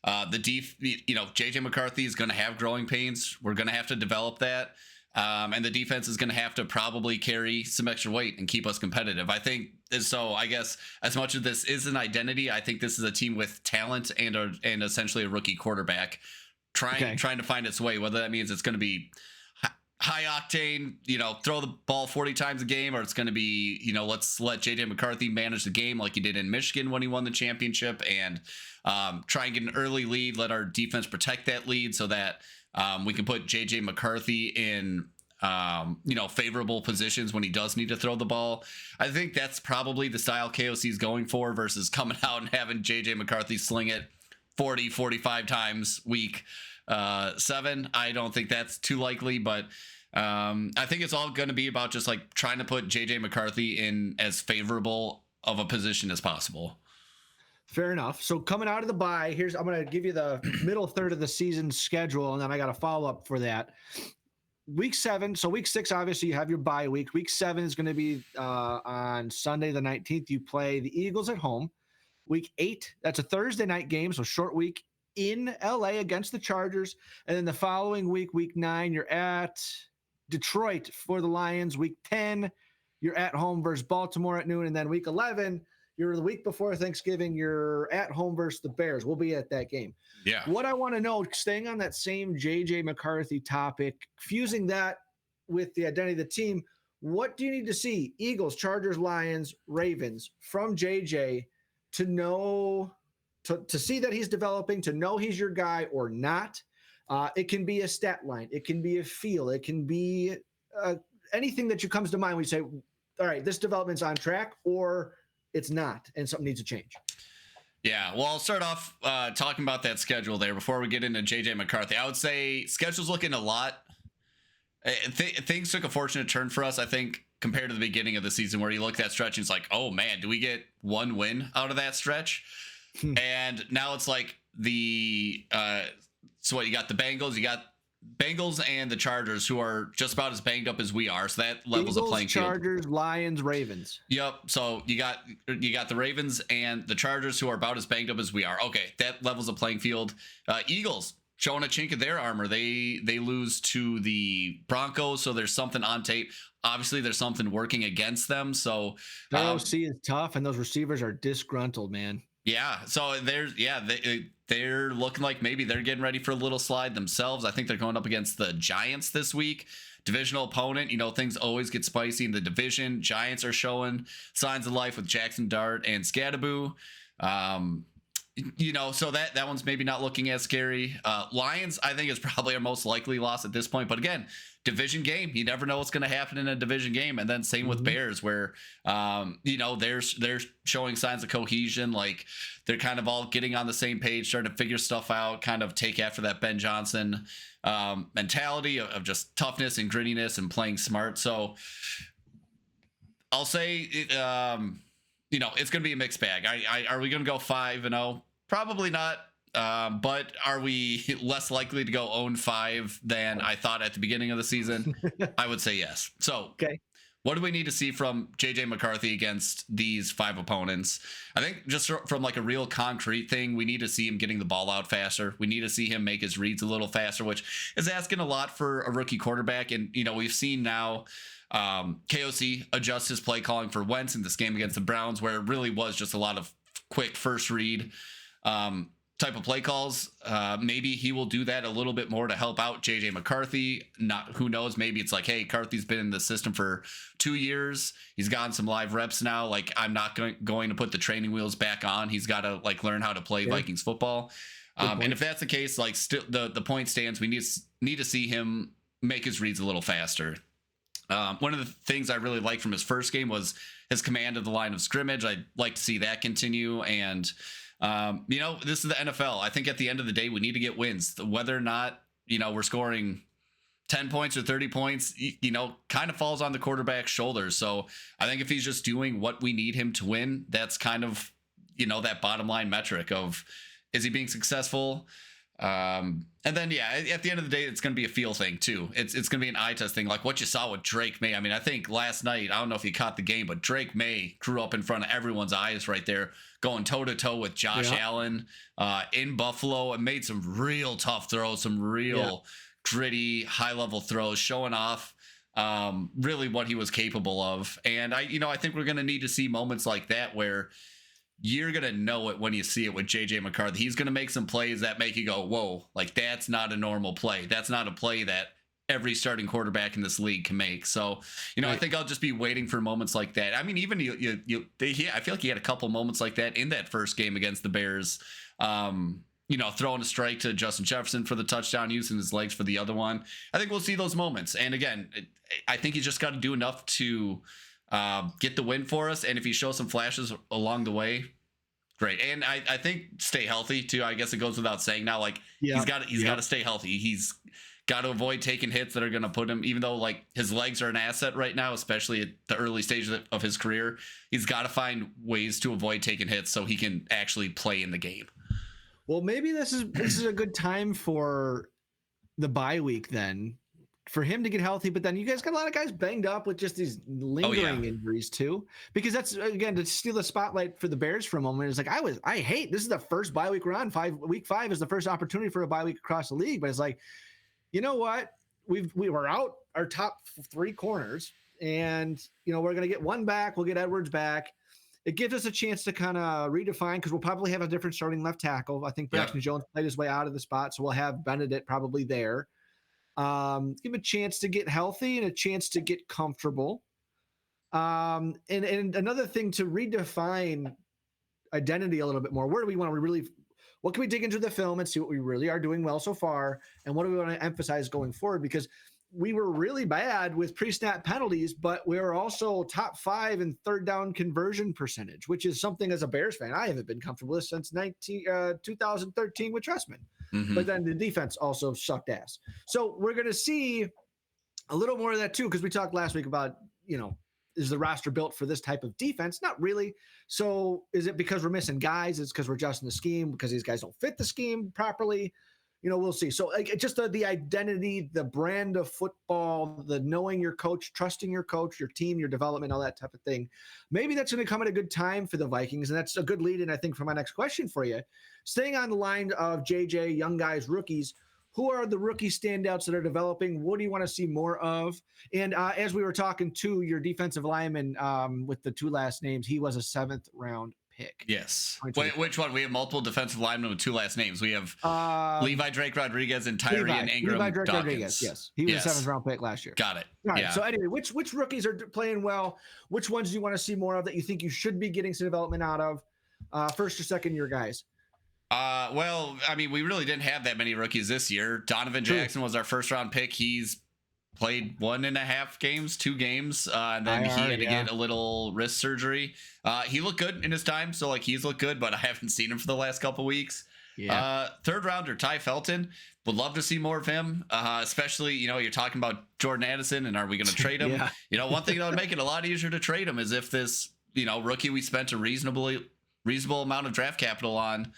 JJ McCarthy is going to have growing pains. We're going to have to develop that, and the defense is going to have to probably carry some extra weight and keep us competitive. I think so. I guess as much as this is an identity, I think this is a team with talent and essentially a rookie quarterback trying to find its way. Whether that means it's going to be high octane, throw the ball 40 times a game, or it's going to be, let's let JJ McCarthy manage the game like he did in Michigan when he won the championship, and try and get an early lead, let our defense protect that lead so that we can put JJ McCarthy in, favorable positions when he does need to throw the ball. I think that's probably the style KOC is going for versus coming out and having JJ McCarthy sling it 40, 45 times week 7. I don't think that's too likely, but I think it's all going to be about just like trying to put JJ McCarthy in as favorable of a position as possible. Fair enough. So coming out of the bye, I'm going to give you the middle third of the season schedule, and then I got a follow up for that. Week 7. So week 6, obviously you have your bye week. Week 7 is going to be on Sunday the 19th. You play the Eagles at home. Week 8, that's a Thursday night game, so short week in LA against the Chargers. And then the following week, week 9, you're at Detroit for the Lions. Week 10, you're at home versus Baltimore at noon. And then week 11, you're the week before Thanksgiving, you're at home versus the Bears. We'll be at that game. Yeah. What I want to know, staying on that same JJ McCarthy topic, fusing that with the identity of the team, what do you need to see? Eagles, Chargers, Lions, Ravens from JJ to know, to see that he's developing, to know he's your guy or not. It can be a stat line. It can be a feel. It can be anything that comes to mind when you say, all right, this development's on track, or it's not, and something needs to change. Yeah, well, I'll start off talking about that schedule there before we get into JJ McCarthy. I would say schedule's looking a lot. Things took a fortunate turn for us, I think, compared to the beginning of the season where you look at that stretch and it's like, oh, man, do we get one win out of that stretch? And now it's like so what, you got the Bengals, and the Chargers, who are just about as banged up as we are. So that levels the playing field. Chargers, Lions, Ravens. Yep. So you got the Ravens and the Chargers, who are about as banged up as we are. Okay, that levels the playing field. Eagles, showing a chink of their armor. They lose to the Broncos, so there's something on tape. Obviously, there's something working against them. So Their OC is tough, and those receivers are disgruntled, man. yeah, so they're looking like maybe they're getting ready for a little slide themselves. I think they're going up against the Giants this week. Divisional opponent, things always get spicy in the division. Giants are showing signs of life with Jackson Dart and Scadaboo. So that one's maybe not looking as scary. Lions, I think, is probably our most likely loss at this point. But again, division game, you never know what's going to happen in a division game. And then same with Bears, where they're showing signs of cohesion, like they're kind of all getting on the same page, starting to figure stuff out, kind of take after that Ben Johnson mentality of just toughness and grittiness and playing smart. So I'll say it's going to be a mixed bag. Are we going to go 5-0? Probably not. But are we less likely to go 0-5 than I thought at the beginning of the season? I would say yes. So, okay. What do we need to see from JJ McCarthy against these 5 opponents? I think just from like a real concrete thing, we need to see him getting the ball out faster. We need to see him make his reads a little faster, which is asking a lot for a rookie quarterback. And, we've seen now KOC adjust his play calling for Wentz in this game against the Browns, where it really was just a lot of quick first read type of play calls. Maybe he will do that a little bit more to help out JJ McCarthy. Who knows? Maybe it's like, hey, McCarthy's been in the system for 2 years. He's gotten some live reps now. Like, I'm not going to put the training wheels back on. He's got to learn how to play Vikings football. And if that's the case, still the point stands. We need to see him make his reads a little faster. One of the things I really liked from his first game was his command of the line of scrimmage. I'd like to see that continue. And this is the NFL. I think at the end of the day, we need to get wins. Whether or not, we're scoring 10 points or 30 points, kind of falls on the quarterback's shoulders. So I think if he's just doing what we need him to win, that's kind of, that bottom line metric of, is he being successful? And then, at the end of the day, it's going to be a feel thing too. It's going to be an eye test thing, like what you saw with Drake May. I mean, I think last night, I don't know if you caught the game, but Drake May grew up in front of everyone's eyes right there, going toe to toe with Josh Allen in Buffalo, and made some real tough throws, some real gritty, high level throws, showing off really what he was capable of. And I think we're going to need to see moments like that where you're going to know it when you see it with JJ McCarthy. He's going to make some plays that make you go, whoa, like that's not a normal play. That's not a play that every starting quarterback in this league can make. So, I think I'll just be waiting for moments like that. I mean, even I feel like he had a couple moments like that in that first game against the Bears. Throwing a strike to Justin Jefferson for the touchdown, using his legs for the other one. I think we'll see those moments. And again, I think he's just got to do enough to get the win for us. And if he shows some flashes along the way, great. And I think stay healthy too. I guess it goes without saying now, he's got to stay healthy. He's got to avoid taking hits that are going to put him, even though his legs are an asset right now, especially at the early stages of his career, he's got to find ways to avoid taking hits so he can actually play in the game. Well, maybe this is a good time for the bye week then, for him to get healthy. But then you guys got a lot of guys banged up with just these lingering injuries too, because that's, again, to steal the spotlight for the Bears for a moment. It's like, this is the first bye week we're on. Week 5 is the first opportunity for a bye week across the league. But it's like, you know what? We were out our top 3 corners, and we're going to get one back. We'll get Edwards back. It gives us a chance to kind of redefine, because we'll probably have a different starting left tackle. I think Braxton Jones played his way out of the spot, so we'll have Benedict probably there. Give him a chance to get healthy and a chance to get comfortable. And another thing, to redefine identity a little bit more. Where do we want to what can we dig into the film and see what we really are doing well so far? And what do we want to emphasize going forward? Because we were really bad with pre-snap penalties, but we were also top 5 in third down conversion percentage, which is something as a Bears fan I haven't been comfortable with since 2013 with Trestman. Mm-hmm. But then the defense also sucked ass. So we're going to see a little more of that too, because we talked last week about, is the roster built for this type of defense? Not really. So is it because we're missing guys? It's because we're adjusting the scheme, because these guys don't fit the scheme properly. We'll see. So just the identity, the brand of football, the knowing your coach, trusting your coach, your team, your development, all that type of thing. Maybe that's going to come at a good time for the Vikings. And that's a good lead in, I think, for my next question for you. Staying on the line of JJ, young guys, rookies, who are the rookie standouts that are developing? What do you want to see more of? And as we were talking to your defensive lineman with the 2 last names, he was a 7th round pick. Yes. Wait, which one? We have multiple defensive linemen with 2 last names. We have Levi Drake Rodriguez and Tyrion Ingram Levi Drake Dawkins. Rodriguez, yes. He was a 7th round pick last year. Got it. All right. So anyway, which rookies are playing well? Which ones do you want to see more of that you think you should be getting some development out of? First or second year guys? Well, I mean, we really didn't have that many rookies this year. Donovan Jackson was our 1st round pick. He's played 1.5 games, 2 games, and then he had to get a little wrist surgery. He looked good in his time, so like he's looked good, but I haven't seen him for the last couple weeks. 3rd rounder Ty Felton, would love to see more of him, especially, you know, you're talking about Jordan Addison, and are we going to trade him? You know, one thing that would make it a lot easier to trade him is if this, you know, rookie we spent a reasonable amount of draft capital on.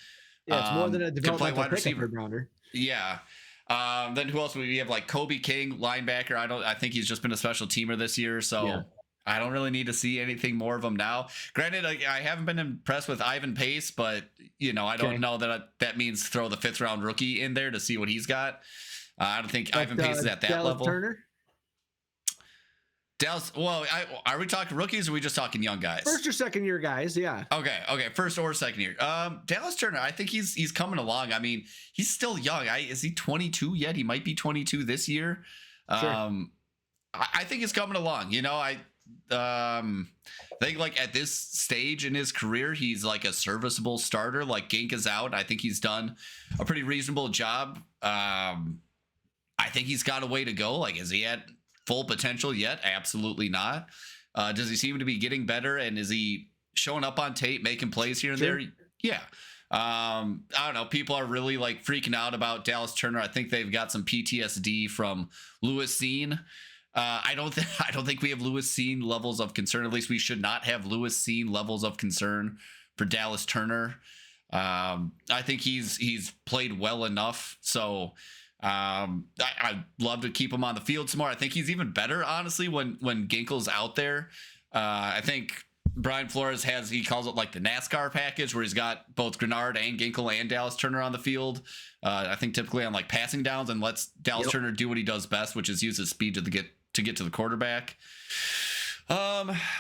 It's more than a developmental wide receiver rounder. Then who else? We have like Kobe King, linebacker. I think he's just been a special teamer this year, so I don't really need to see anything more of him now. Granted, I haven't been impressed with Ivan Pace, but you know, I don't know that means throw the 5th round rookie in there to see what he's got. I don't think Ivan Pace is at that Dallas level. Turner? Dallas, well, are we talking rookies or are we just talking young guys? 1st or 2nd year guys, yeah. Okay, 1st or 2nd year. Dallas Turner, I think he's coming along. I mean, he's still young. Is he 22 yet? He might be 22 this year. I think he's coming along. You know, I think like at this stage in his career, he's like a serviceable starter. Like Gink is out. I think he's done a pretty reasonable job. I think he's got a way to go. Like, is he at full potential yet? Absolutely not. Does he seem to be getting better? And is he showing up on tape, making plays here and there? Yeah. I don't know. People are really like freaking out about Dallas Turner. I think they've got some PTSD from Lewis Cine. I don't think we have Lewis Cine levels of concern. At least we should not have Lewis Cine levels of concern for Dallas Turner. I think he's played well enough. So I'd love to keep him on the field some more. I think he's even better, honestly, when Ginkel's out there. I think Brian Flores he calls it like the NASCAR package, where he's got both Grenard and Ginkel and Dallas Turner on the field. I think typically on like passing downs, and lets Dallas Turner do what he does best, which is use his speed to get to the quarterback. What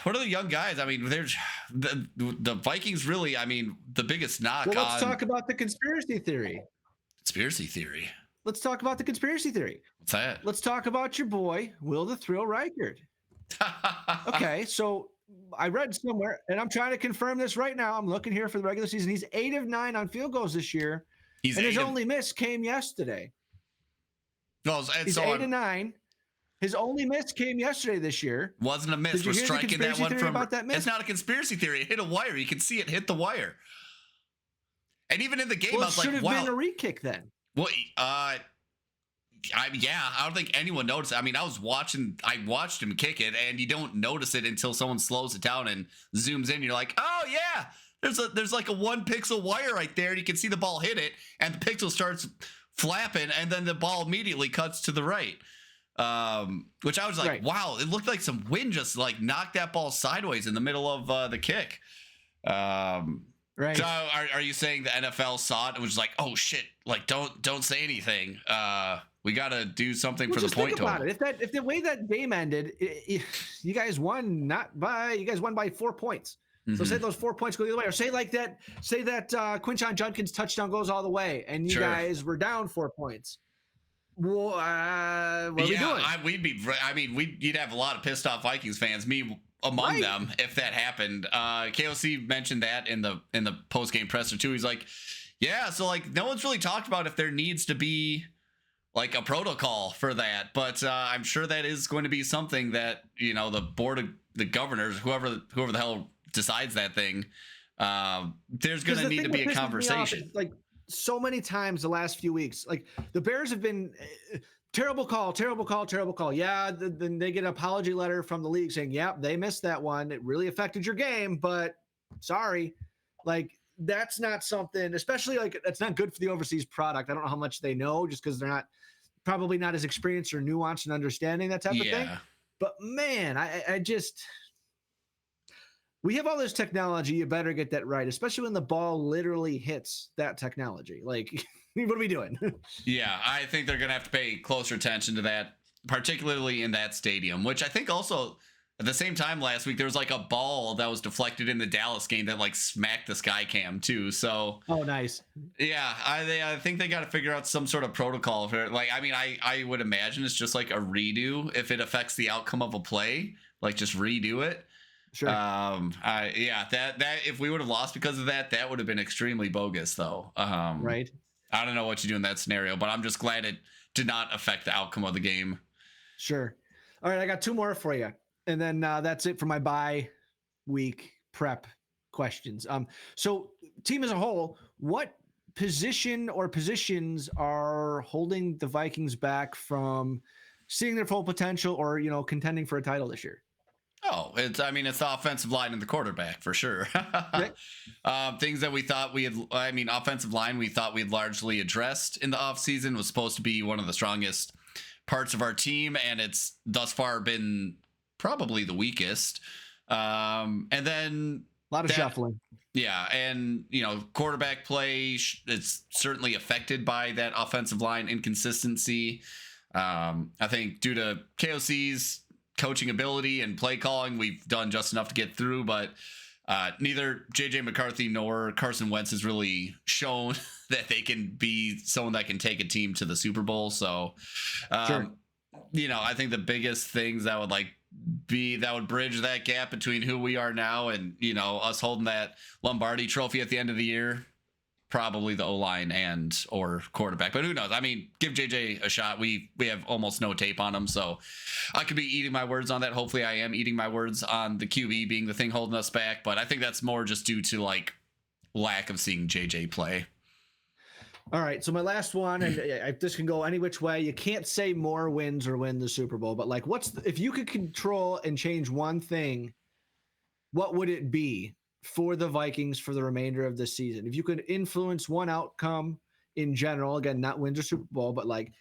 are the young guys? I mean, there's the Vikings really, I mean, the biggest knock on... Let's talk about the conspiracy theory. Let's talk about the conspiracy theory. What's that? Let's talk about your boy, Will the Thrill Reichard. Okay, so I read somewhere, and I'm trying to confirm this right now. I'm looking here for the regular season. He's 8 of 9 on field goals this year. And his only miss came yesterday. No, he's 8 of 9. His only miss came yesterday this year. Wasn't a miss. We're striking that one from. It's not a conspircy theory. It hit a wire. You can see it hit the wire. And even in the game, I was like, wow. It should have been a re-kick then. Well, I don't think anyone noticed. I mean, I watched him kick it, and you don't notice it until someone slows it down and zooms in. You're like, oh yeah, there's like a 1 pixel wire right there, and you can see the ball hit it, and the pixel starts flapping, and then the ball immediately cuts to the right. Which I was like, wow, it looked like some wind just like knocked that ball sideways in the middle of the kick. Right. So are you saying the NFL saw it and was like, oh shit, like don't say anything. We got to do something for the point total. Think about it. If the way that game ended, you guys won by 4 points. So say those 4 points go the other way, or say that Quinshon Judkins touchdown goes all the way, and you guys were down 4 points. Well, what are we doing? You'd have a lot of pissed off Vikings fans, me among them, if that happened. KOC mentioned that in the post game presser too. He's like, yeah, so like no one's really talked about if there needs to be like a protocol for that, but I'm sure that is going to be something that, you know, the board of the governors, whoever the hell decides that thing, there's going to need to be a conversation. Like so many times the last few weeks, like the Bears have been terrible call. Yeah, then they get an apology letter from the league saying, yeah, they missed that one. It really affected your game, but sorry. Like that's not something, especially like that's not good for the overseas product. I don't know how much they know just because they're probably not as experienced or nuanced in understanding that type of thing. But man, I just, we have all this technology. You better get that right, especially when the ball literally hits that technology. Like What are we doing? Yeah, I think they're going to have to pay closer attention to that, particularly in that stadium, which I think also at the same time last week, there was like a ball that was deflected in the Dallas game that like smacked the sky cam too. So, Oh, nice. yeah, I think they got to figure out some sort of protocol for it. Like, I mean, I would imagine it's just like a redo if it affects the outcome of a play, like just redo it. Sure. Yeah, that if we would have lost because of that, that would have been extremely bogus though. Right. I don't know what you do in that scenario, but I'm just glad it did not affect the outcome of the game. Sure. All right, I got two more for you, and then that's it for my bye week prep questions. So team as a whole, what position or positions are holding the Vikings back from seeing their full potential or contending for a title this year? Oh, it's the offensive line and the quarterback for sure. Things that we thought we had, offensive line we thought we had largely addressed in the offseason was supposed to be one of the strongest parts of our team, and it's thus far been probably the weakest. And then a lot of shuffling. Yeah, and quarterback play, it's certainly affected by that offensive line inconsistency. I think due to KOC's coaching ability and play calling, we've done just enough to get through, but neither JJ McCarthy nor Carson Wentz has really shown that they can be someone that can take a team to the Super Bowl. So, Sure. I think the biggest things that would bridge that gap between who we are now and, us holding that Lombardi trophy at the end of the year, probably the O-line and or quarterback, but who knows? I mean, give JJ a shot. We have almost no tape on him, so I could be eating my words on that. Hopefully I am eating my words on the QB being the thing holding us back, but I think that's more just due to like lack of seeing JJ play. All right, so my last one, and this can go any which way. You can't say more wins or win the Super Bowl, but like, if you could control and change one thing, what would it be for the Vikings for the remainder of the season? If you could influence one outcome in general, again, not wins or Super Bowl, but like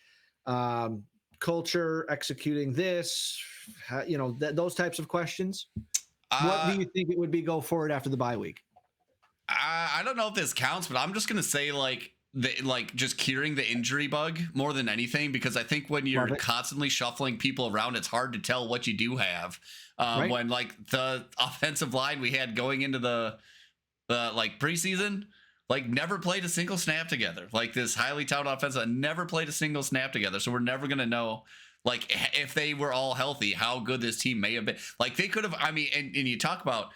culture, executing this, those types of questions. What do you think it would be go forward after the bye week? I don't know if this counts, but I'm just gonna say just curing the injury bug more than anything, because I think when you're constantly shuffling people around, it's hard to tell what you do have. Right. When like the offensive line we had going into the preseason, like never played a single snap together. Like this highly touted offensive never played a single snap together. So we're never gonna know like if they were all healthy, how good this team may have been. Like they could have. I mean, and you talk about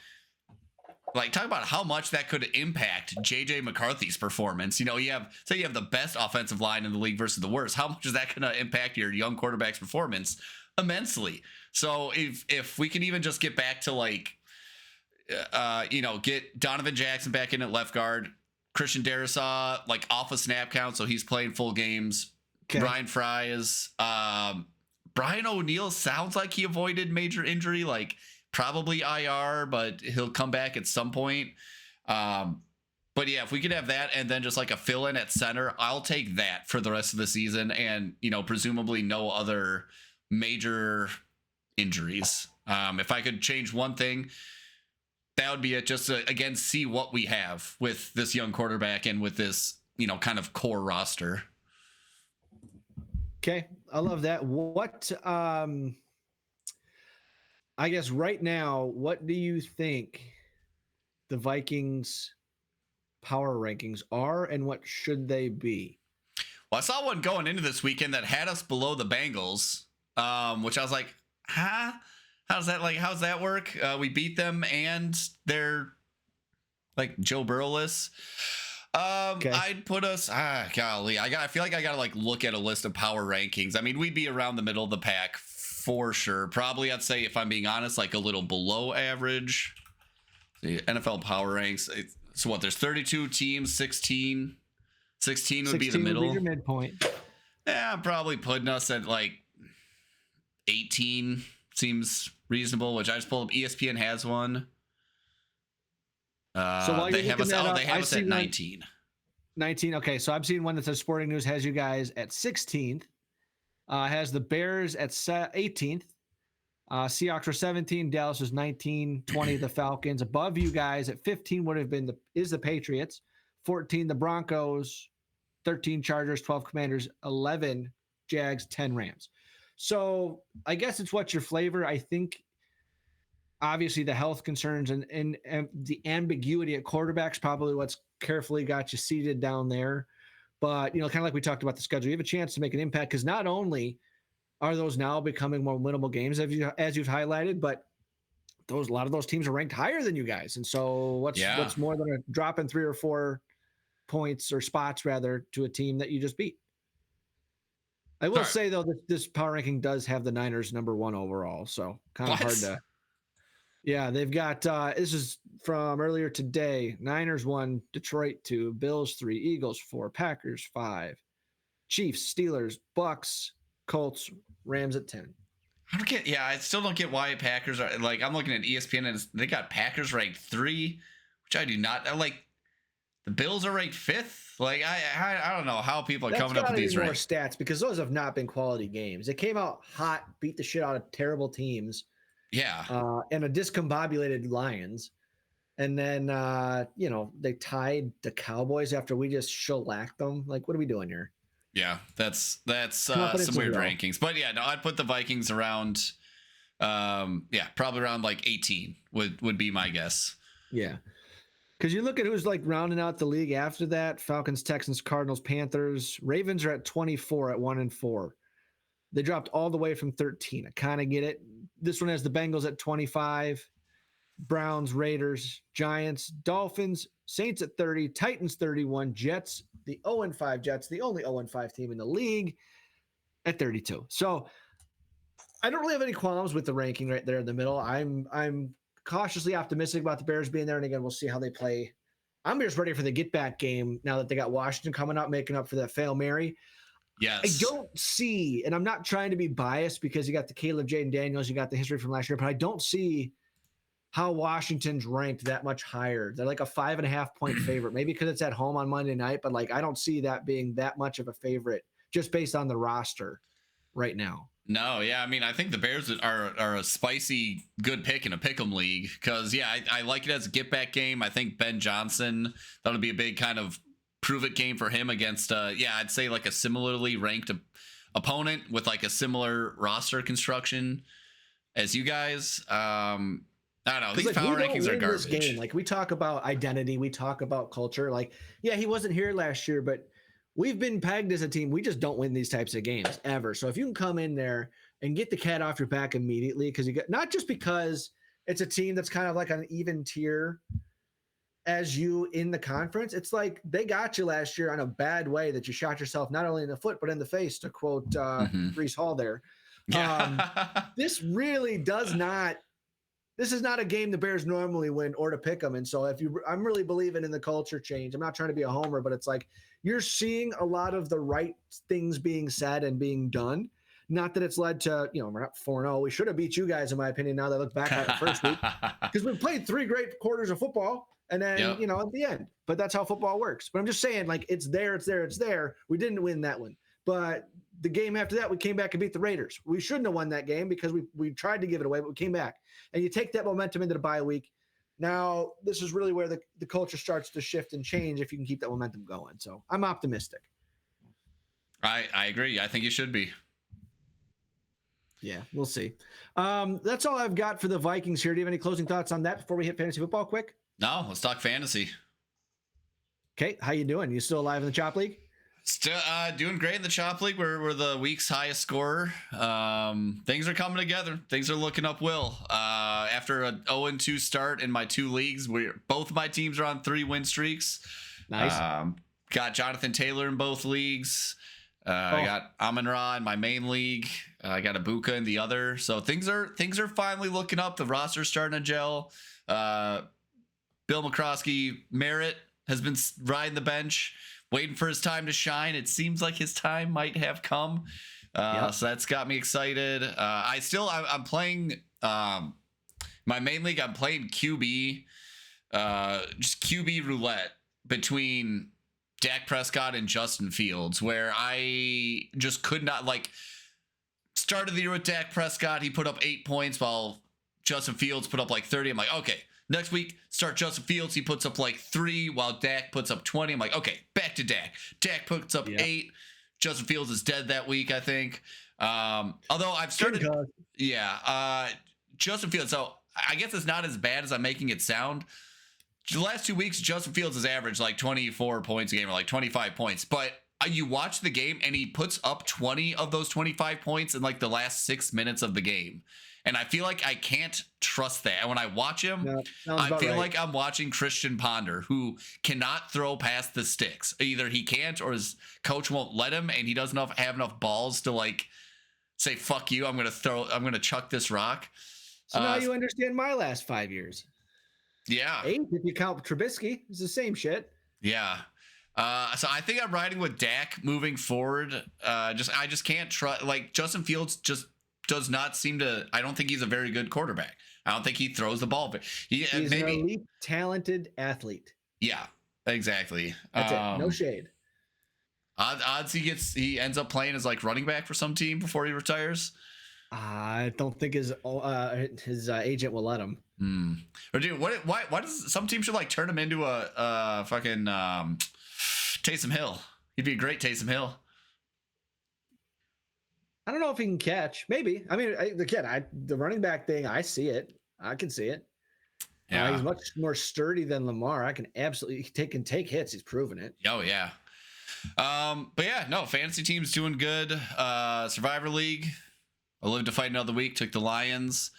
how much that could impact JJ McCarthy's performance. You have the best offensive line in the league versus the worst. How much is that going to impact your young quarterback's performance? Immensely. So if we can even just get back to get Donovan Jackson back in at left guard, Christian Darrisaw off a snap count, so he's playing full games. Okay. Brian Fries, Brian O'Neill sounds like he avoided major injury, probably IR, but he'll come back at some point. But yeah, if we could have that and then just a fill-in at center, I'll take that for the rest of the season, and presumably no other major injuries. If I could change one thing, that would be it. Just to again see what we have with this young quarterback and with this kind of core roster. Okay, I love that. What I guess right now, what do you think the Vikings power rankings are, and what should they be? Well, I saw one going into this weekend that had us below the Bengals, which I was like, huh? How's that work? We beat them and they're Joe Burrow-less. Okay. I'd put us, golly, I feel like I got to look at a list of power rankings. I mean, we'd be around the middle of the pack for sure. Probably, I'd say, if I'm being honest, a little below average. The NFL power ranks. So what? There's 32 teams, 16 would be the middle. Would be your midpoint. Yeah, I'm probably putting us at 18 seems reasonable. Which I just pulled up. ESPN has one. So they have us at 19. 19. Okay, so I'm seeing one that says Sporting News has you guys at 16th. Has the Bears at 18th. Seahawks are 17. Dallas is 19. 20 the Falcons. Above you guys at 15 would have been the Patriots. 14 the Broncos. 13 Chargers, 12 Commanders, 11 Jags, 10 Rams. So I guess it's what's your flavor. I think obviously the health concerns and the ambiguity at quarterback's probably what's carefully got you seated down there. But, kind of like we talked about the schedule, you have a chance to make an impact because not only are those now becoming more winnable games as you've highlighted, but a lot of those teams are ranked higher than you guys. And so what's more than a drop in 3 or 4 points or spots rather to a team that you just beat? I will say though, this power ranking does have the Niners number 1 overall. So kind of hard to. Yeah, they've got, this is from earlier today. Niners 1, Detroit 2, Bills 3, Eagles 4, Packers 5, Chiefs, Steelers, Bucks, Colts, Rams at 10. I still don't get why Packers are, like, I'm looking at ESPN and they got Packers ranked 3, which I do not, like, the Bills are ranked 5th. Like, I don't know how people are coming up with these more stats because those have not been quality games. They came out hot, beat the shit out of terrible teams. Yeah. And a discombobulated Lions. And then, they tied the Cowboys after we just shellacked them. Like, what are we doing here? Yeah, that's some weird rankings. But yeah, no, I'd put the Vikings around, probably around like 18 would be my guess. Yeah. Because you look at who's like rounding out the league after that: Falcons, Texans, Cardinals, Panthers. Ravens are at 24 at 1-4. They dropped all the way from 13. I kind of get it. This one has the Bengals at 25, Browns, Raiders, Giants, Dolphins, Saints at 30, Titans 31, Jets, the 0-5 Jets, the only 0-5 team in the league, at 32. So I don't really have any qualms with the ranking right there in the middle. I'm cautiously optimistic about the Bears being there, and again, we'll see how they play. I'm just ready for the get-back game now that they got Washington coming up, making up for that Fail Mary. Yes. I don't see, and I'm not trying to be biased because you got the Caleb Jaden Daniels, you got the history from last year, but I don't see how Washington's ranked that much higher. They're like a 5.5 point favorite, maybe because it's at home on Monday night, but like I don't see that being that much of a favorite just based on the roster right now. No, yeah, I mean, I think the Bears are a spicy good pick in a pick'em league because, yeah, I like it as a get-back game. I think Ben Johnson, that'll be a big kind of prove-it game for him against, I'd say like a similarly ranked opponent with like a similar roster construction as you guys. I don't know. These power rankings are garbage. This game. Like, we talk about identity, we talk about culture. Like, yeah, he wasn't here last year, but we've been pegged as a team. We just don't win these types of games ever. So if you can come in there and get the cat off your back immediately, because you get not just because it's a team that's kind of like an even tier as you in the conference. It's like they got you last year on a bad way that you shot yourself not only in the foot but in the face, to quote Breece Hall there. This really does not. This is not a game the Bears normally win or to pick them. And so I'm really believing in the culture change. I'm not trying to be a homer, but it's like you're seeing a lot of the right things being said and being done. Not that it's led to, we're not 4-0. We should have beat you guys, in my opinion, now that I look back at the first week. Because we played 3 great quarters of football and then, at the end. But that's how football works. But I'm just saying, like, it's there. We didn't win that one. But the game after that, we came back and beat the Raiders. We shouldn't have won that game because we tried to give it away, but we came back. And you take that momentum into the bye week. Now, this is really where the culture starts to shift and change if you can keep that momentum going. So I'm optimistic. I agree. I think you should be. Yeah, we'll see. That's all I've got for the Vikings here. Do you have any closing thoughts on that before we hit fantasy football quick? No, let's talk fantasy. Okay, how you doing? You still alive in the Chop League? Still doing great in the Chop League. We're the week's highest scorer. Things are coming together. Things are looking up. After a 0-2 start in my 2 leagues, both my teams are on 3 win streaks. Nice. Got Jonathan Taylor in both leagues. I got Amon-Ra in my main league. I got Ibuka in the other. So things are finally looking up. The roster's starting to gel. Bill McCroskey Merritt has been riding the bench, waiting for his time to shine. It seems like his time might have come. So that's got me excited. I'm playing my main league. I'm playing QB, just QB roulette between Dak Prescott and Justin Fields, where I just could not, like, started the year with Dak Prescott. He put up 8 points while Justin Fields put up like 30. I'm like, okay, Next week, start Justin Fields. He puts up like 3 while Dak puts up 20. I'm like, okay, back to Dak. Dak puts up 8. Justin Fields is dead that week, I think. Although I've started, Justin Fields. So I guess it's not as bad as I'm making it sound. The last 2 weeks, Justin Fields has averaged like 24 points a game or like 25 points. But you watch the game and he puts up 20 of those 25 points in like the last 6 minutes of the game. And I feel like I can't trust that. When I watch him, I feel like I'm watching Christian Ponder, who cannot throw past the sticks. Either he can't or his coach won't let him, and he doesn't have enough balls to like say, fuck you, I'm going to chuck this rock. So now you understand my last 5 years. Yeah. 8 if you count Trubisky. It's the same shit. Yeah. So I think I'm riding with Dak moving forward. I just can't trust. Like, Justin Fields just does not seem to. I don't think he's a very good quarterback. I don't think he throws the ball. But he's an elite, talented athlete. Yeah, exactly. That's it. No shade. Odds he ends up playing as like running back for some team before he retires. I don't think his agent will let him. Or dude, why does some team should like turn him into a fucking Taysom Hill? He'd be a great Taysom Hill. I don't know if he can catch. Maybe. I mean, the running back thing, I see it. I can see it. Yeah, he's much more sturdy than Lamar. I can absolutely take hits. He's proven it. Oh yeah. But yeah, no, fantasy team's doing good. Survivor League, I lived to fight another week. Took the Lions.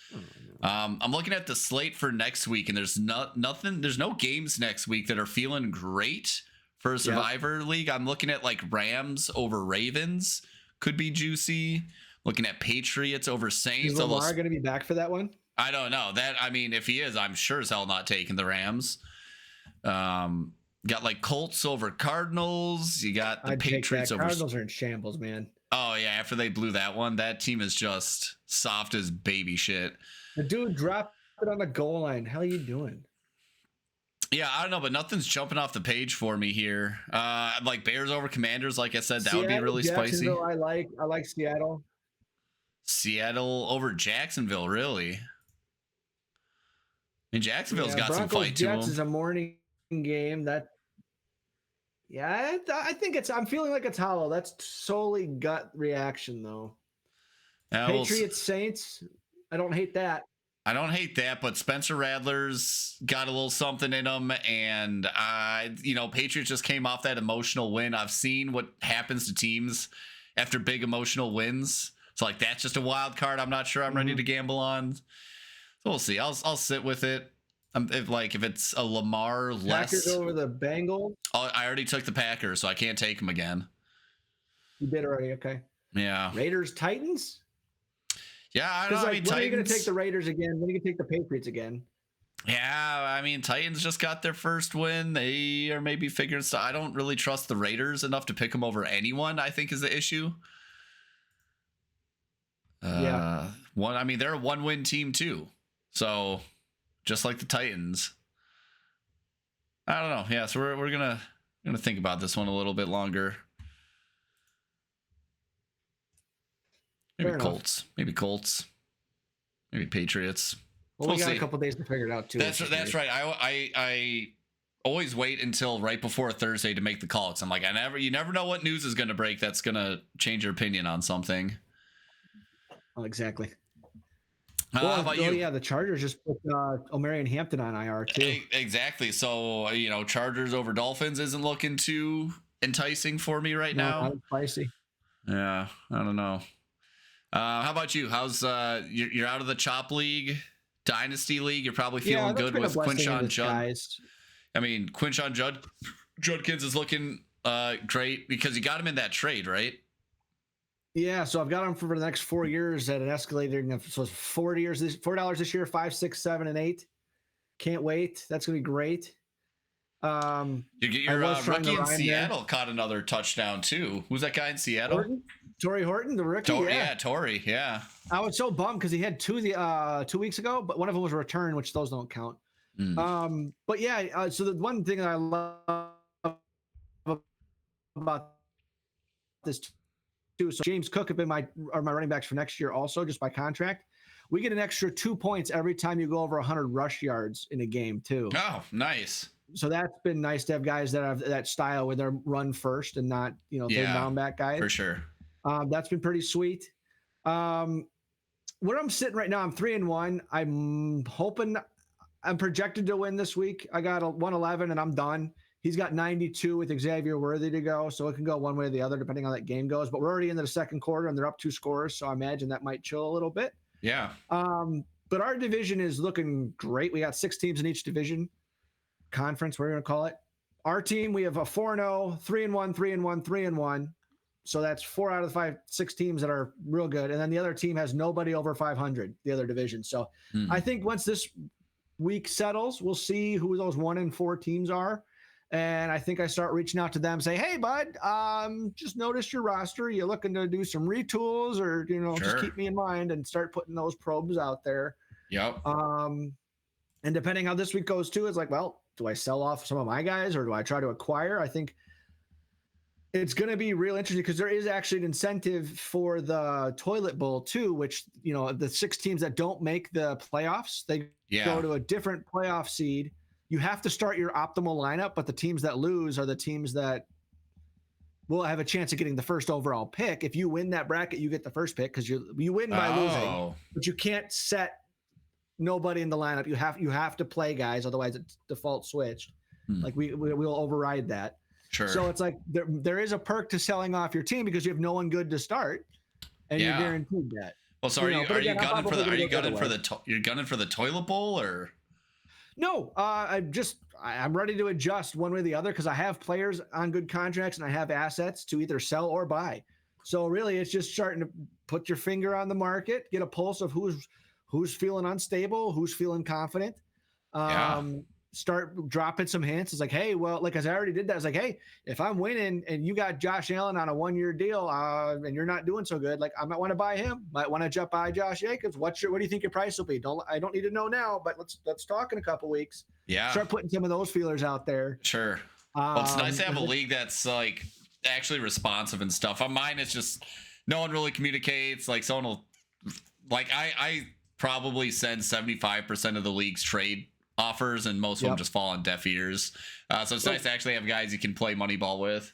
I'm looking at the slate for next week, and there's nothing. There's no games next week that are feeling great for Survivor League. I'm looking at like Rams over Ravens. Could be juicy. Looking at Patriots over Saints. Is Lamar going to be back for that one? I don't know. I mean, if he is, I'm sure as hell not taking the Rams. Got like Colts over Cardinals. You got the Patriots over. Cardinals are in shambles, man. Oh yeah, after they blew that one, that team is just soft as baby shit. The dude dropped it on the goal line. How are you doing? Yeah, I don't know, but nothing's jumping off the page for me here. Like Bears over Commanders, like I said, that would be really spicy. I like Seattle. Seattle over Jacksonville, really? I mean, Jacksonville's got some fight to them. Jets is a morning game. I think I'm feeling like it's hollow. That's solely gut reaction, though. Patriots Saints. I don't hate that. I don't hate that, but Spencer Rattler's got a little something in him, and Patriots just came off that emotional win. I've seen what happens to teams after big emotional wins. So like that's just a wild card. I'm not sure I'm ready to gamble on. So we'll see. I'll sit with it. If it's a Lamar less. Packers over the Bengals. Oh, I already took the Packers, so I can't take them again. You did already, okay. Yeah. Raiders Titans. Yeah, I don't know. When are you going to take the Raiders again? When are you going to take the Patriots again? Yeah, I mean, Titans just got their first win. They are maybe figuring stuff. I don't really trust the Raiders enough to pick them over anyone, I think is the issue. They're a one-win team too. So, just like the Titans. I don't know. Yeah, so we're gonna think about this one a little bit longer. Maybe Colts. Maybe Patriots. Well, we got a couple days to figure it out too. That's right. I always wait until right before Thursday to make the call. I'm like, you never know what news is going to break that's going to change your opinion on something. Oh, exactly. How about you? Yeah, the Chargers just put Omarion Hampton on IR too. Exactly. So Chargers over Dolphins isn't looking too enticing for me right now. Not spicy. Yeah, I don't know. How about you? How's you're out of the Chop League, Dynasty League? You're probably feeling good with Quinshon Judd. I mean, Quinshon Judkins is looking great because you got him in that trade, right? Yeah, so I've got him for the next 4 years at an escalating. So it's $4 this year, 5, 6, 7, and 8. Can't wait. That's gonna be great. Your rookie in Seattle caught another touchdown too. Who's that guy in Seattle? Torrey Horton, the rookie. Torrey. Yeah. I was so bummed because he had 2 weeks ago, but one of them was a return, which those don't count. But yeah, so the one thing that I love about this too, so James Cook have been my running backs for next year also, just by contract. We get an extra 2 points every time you go over 100 rush yards in a game too. Oh, nice. So that's been nice to have guys that have that style where they're run first and not, third down back guys. For sure. That's been pretty sweet. Where I'm sitting right now, I'm 3-1. I'm projected to win this week. I got a 111 and I'm done. He's got 92 with Xavier Worthy to go, so it can go one way or the other depending on how that game goes. But we're already into the second quarter and they're up 2 scores, so I imagine that might chill a little bit. Yeah. But our division is looking great. We got 6 teams in each division conference, we're going to call it. Our team, we have a 4-0, 3-1, 3-1, 3-1. So that's 4 out of the 6 teams that are real good. And then the other team has nobody over 500, the other division. So I think once this week settles, we'll see who those 1-4 teams are. And I think I start reaching out to them, say, hey, bud, just noticed your roster. You looking to do some retools or, just keep me in mind, and start putting those probes out there. Yep. And depending how this week goes too, it's like, well, do I sell off some of my guys or do I try to acquire? I think it's going to be real interesting because there is actually an incentive for the toilet bowl too, which, the 6 teams that don't make the playoffs, they go to a different playoff seed. You have to start your optimal lineup, but the teams that lose are the teams that will have a chance of getting the first overall pick. If you win that bracket, you get the first pick because you win by losing, but you can't set nobody in the lineup. You have to play guys, otherwise it's default switched. Like we'll override that. Sure. So it's like there is a perk to selling off your team because you have no one good to start, and you're guaranteed that. Well, so are you gunning for the toilet bowl or? No, I'm ready to adjust one way or the other because I have players on good contracts and I have assets to either sell or buy. So really, it's just starting to put your finger on the market, get a pulse of who's feeling unstable, who's feeling confident. Start dropping some hints. It's like, hey, well, like, as I already did that, it's like, hey, if I'm winning and you got Josh Allen on a 1-year deal and you're not doing so good, like, I might want to buy him. Might want to jump by Josh Jacobs. What do you think your price will be? I don't need to know now, but let's talk in a couple weeks. Yeah. Start putting some of those feelers out there. Sure. Well, it's nice to have a league that's like actually responsive and stuff. On mine, it's just no one really communicates. Like, someone will, like, I probably send 75% of the league's trade offers, and most of them just fall on deaf ears. So it's nice to actually have guys you can play Moneyball with.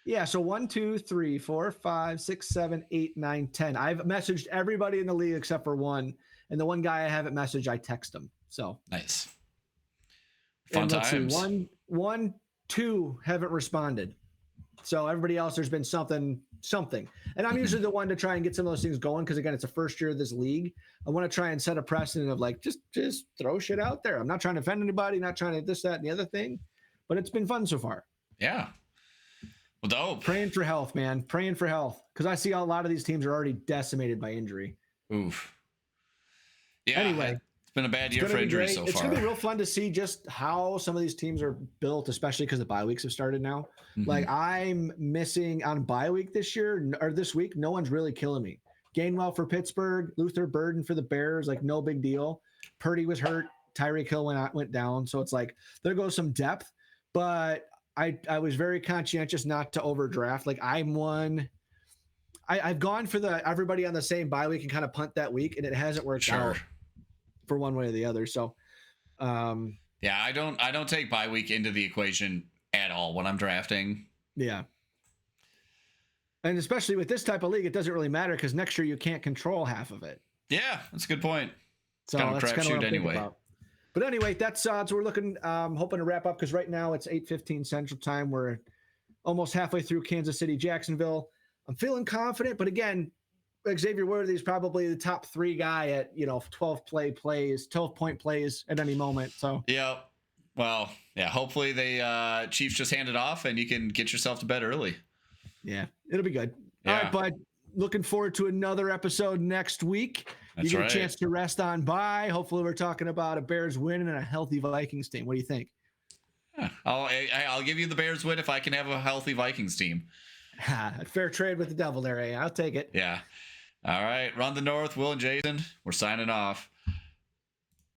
Yeah. So 1, 2, 3, 4, 5, 6, 7, 8, 9, 10. I've messaged everybody in the league except for one, and the one guy I haven't messaged, I text him. So nice. Fun times. See, 1, 2 haven't responded. So everybody else, there's been something. And I'm usually the one to try and get some of those things going because, again, it's the first year of this league. I want to try and set a precedent of, like, just throw shit out there. I'm not trying to offend anybody, not trying to this, that, and the other thing. But it's been fun so far. Yeah. Well, dope. Praying for health, man. Praying for health. Because I see a lot of these teams are already decimated by injury. Oof. Yeah. Anyway. It's been a bad year for injuries so far. It's going to be real fun to see just how some of these teams are built, especially because the bye weeks have started now. Like, I'm missing on bye week this week. No one's really killing me. Gainwell for Pittsburgh, Luther Burden for the Bears, like, no big deal. Purdy was hurt. Tyreek Hill went down. So it's like, there goes some depth. But I was very conscientious not to overdraft. Like, I've gone for everybody on the same bye week and kind of punt that week, and it hasn't worked out for one way or the other. So yeah, I don't take bye week into the equation at all when I'm drafting. Yeah. And especially with this type of league, it doesn't really matter because next year you can't control half of it. Yeah, that's a good point. So that's kind of what I'm anyway. About. But anyway, that's so we're looking, hoping to wrap up because right now it's 8:15 Central Time. We're almost halfway through Kansas City, Jacksonville. I'm feeling confident, but again, Xavier Worthy is probably the top 3 guy at 12 point plays at any moment. So yeah, well, yeah. Hopefully they Chiefs just hand it off and you can get yourself to bed early. Yeah, it'll be good. Yeah. All right, bud. Looking forward to another episode next week. That's you get a chance to rest on by. Hopefully, we're talking about a Bears win and a healthy Vikings team. What do you think? Yeah, I'll give you the Bears win if I can have a healthy Vikings team. Fair trade with the devil there, eh? I'll take it. Yeah. All right. Run the North, Will and Jaden. We're signing off.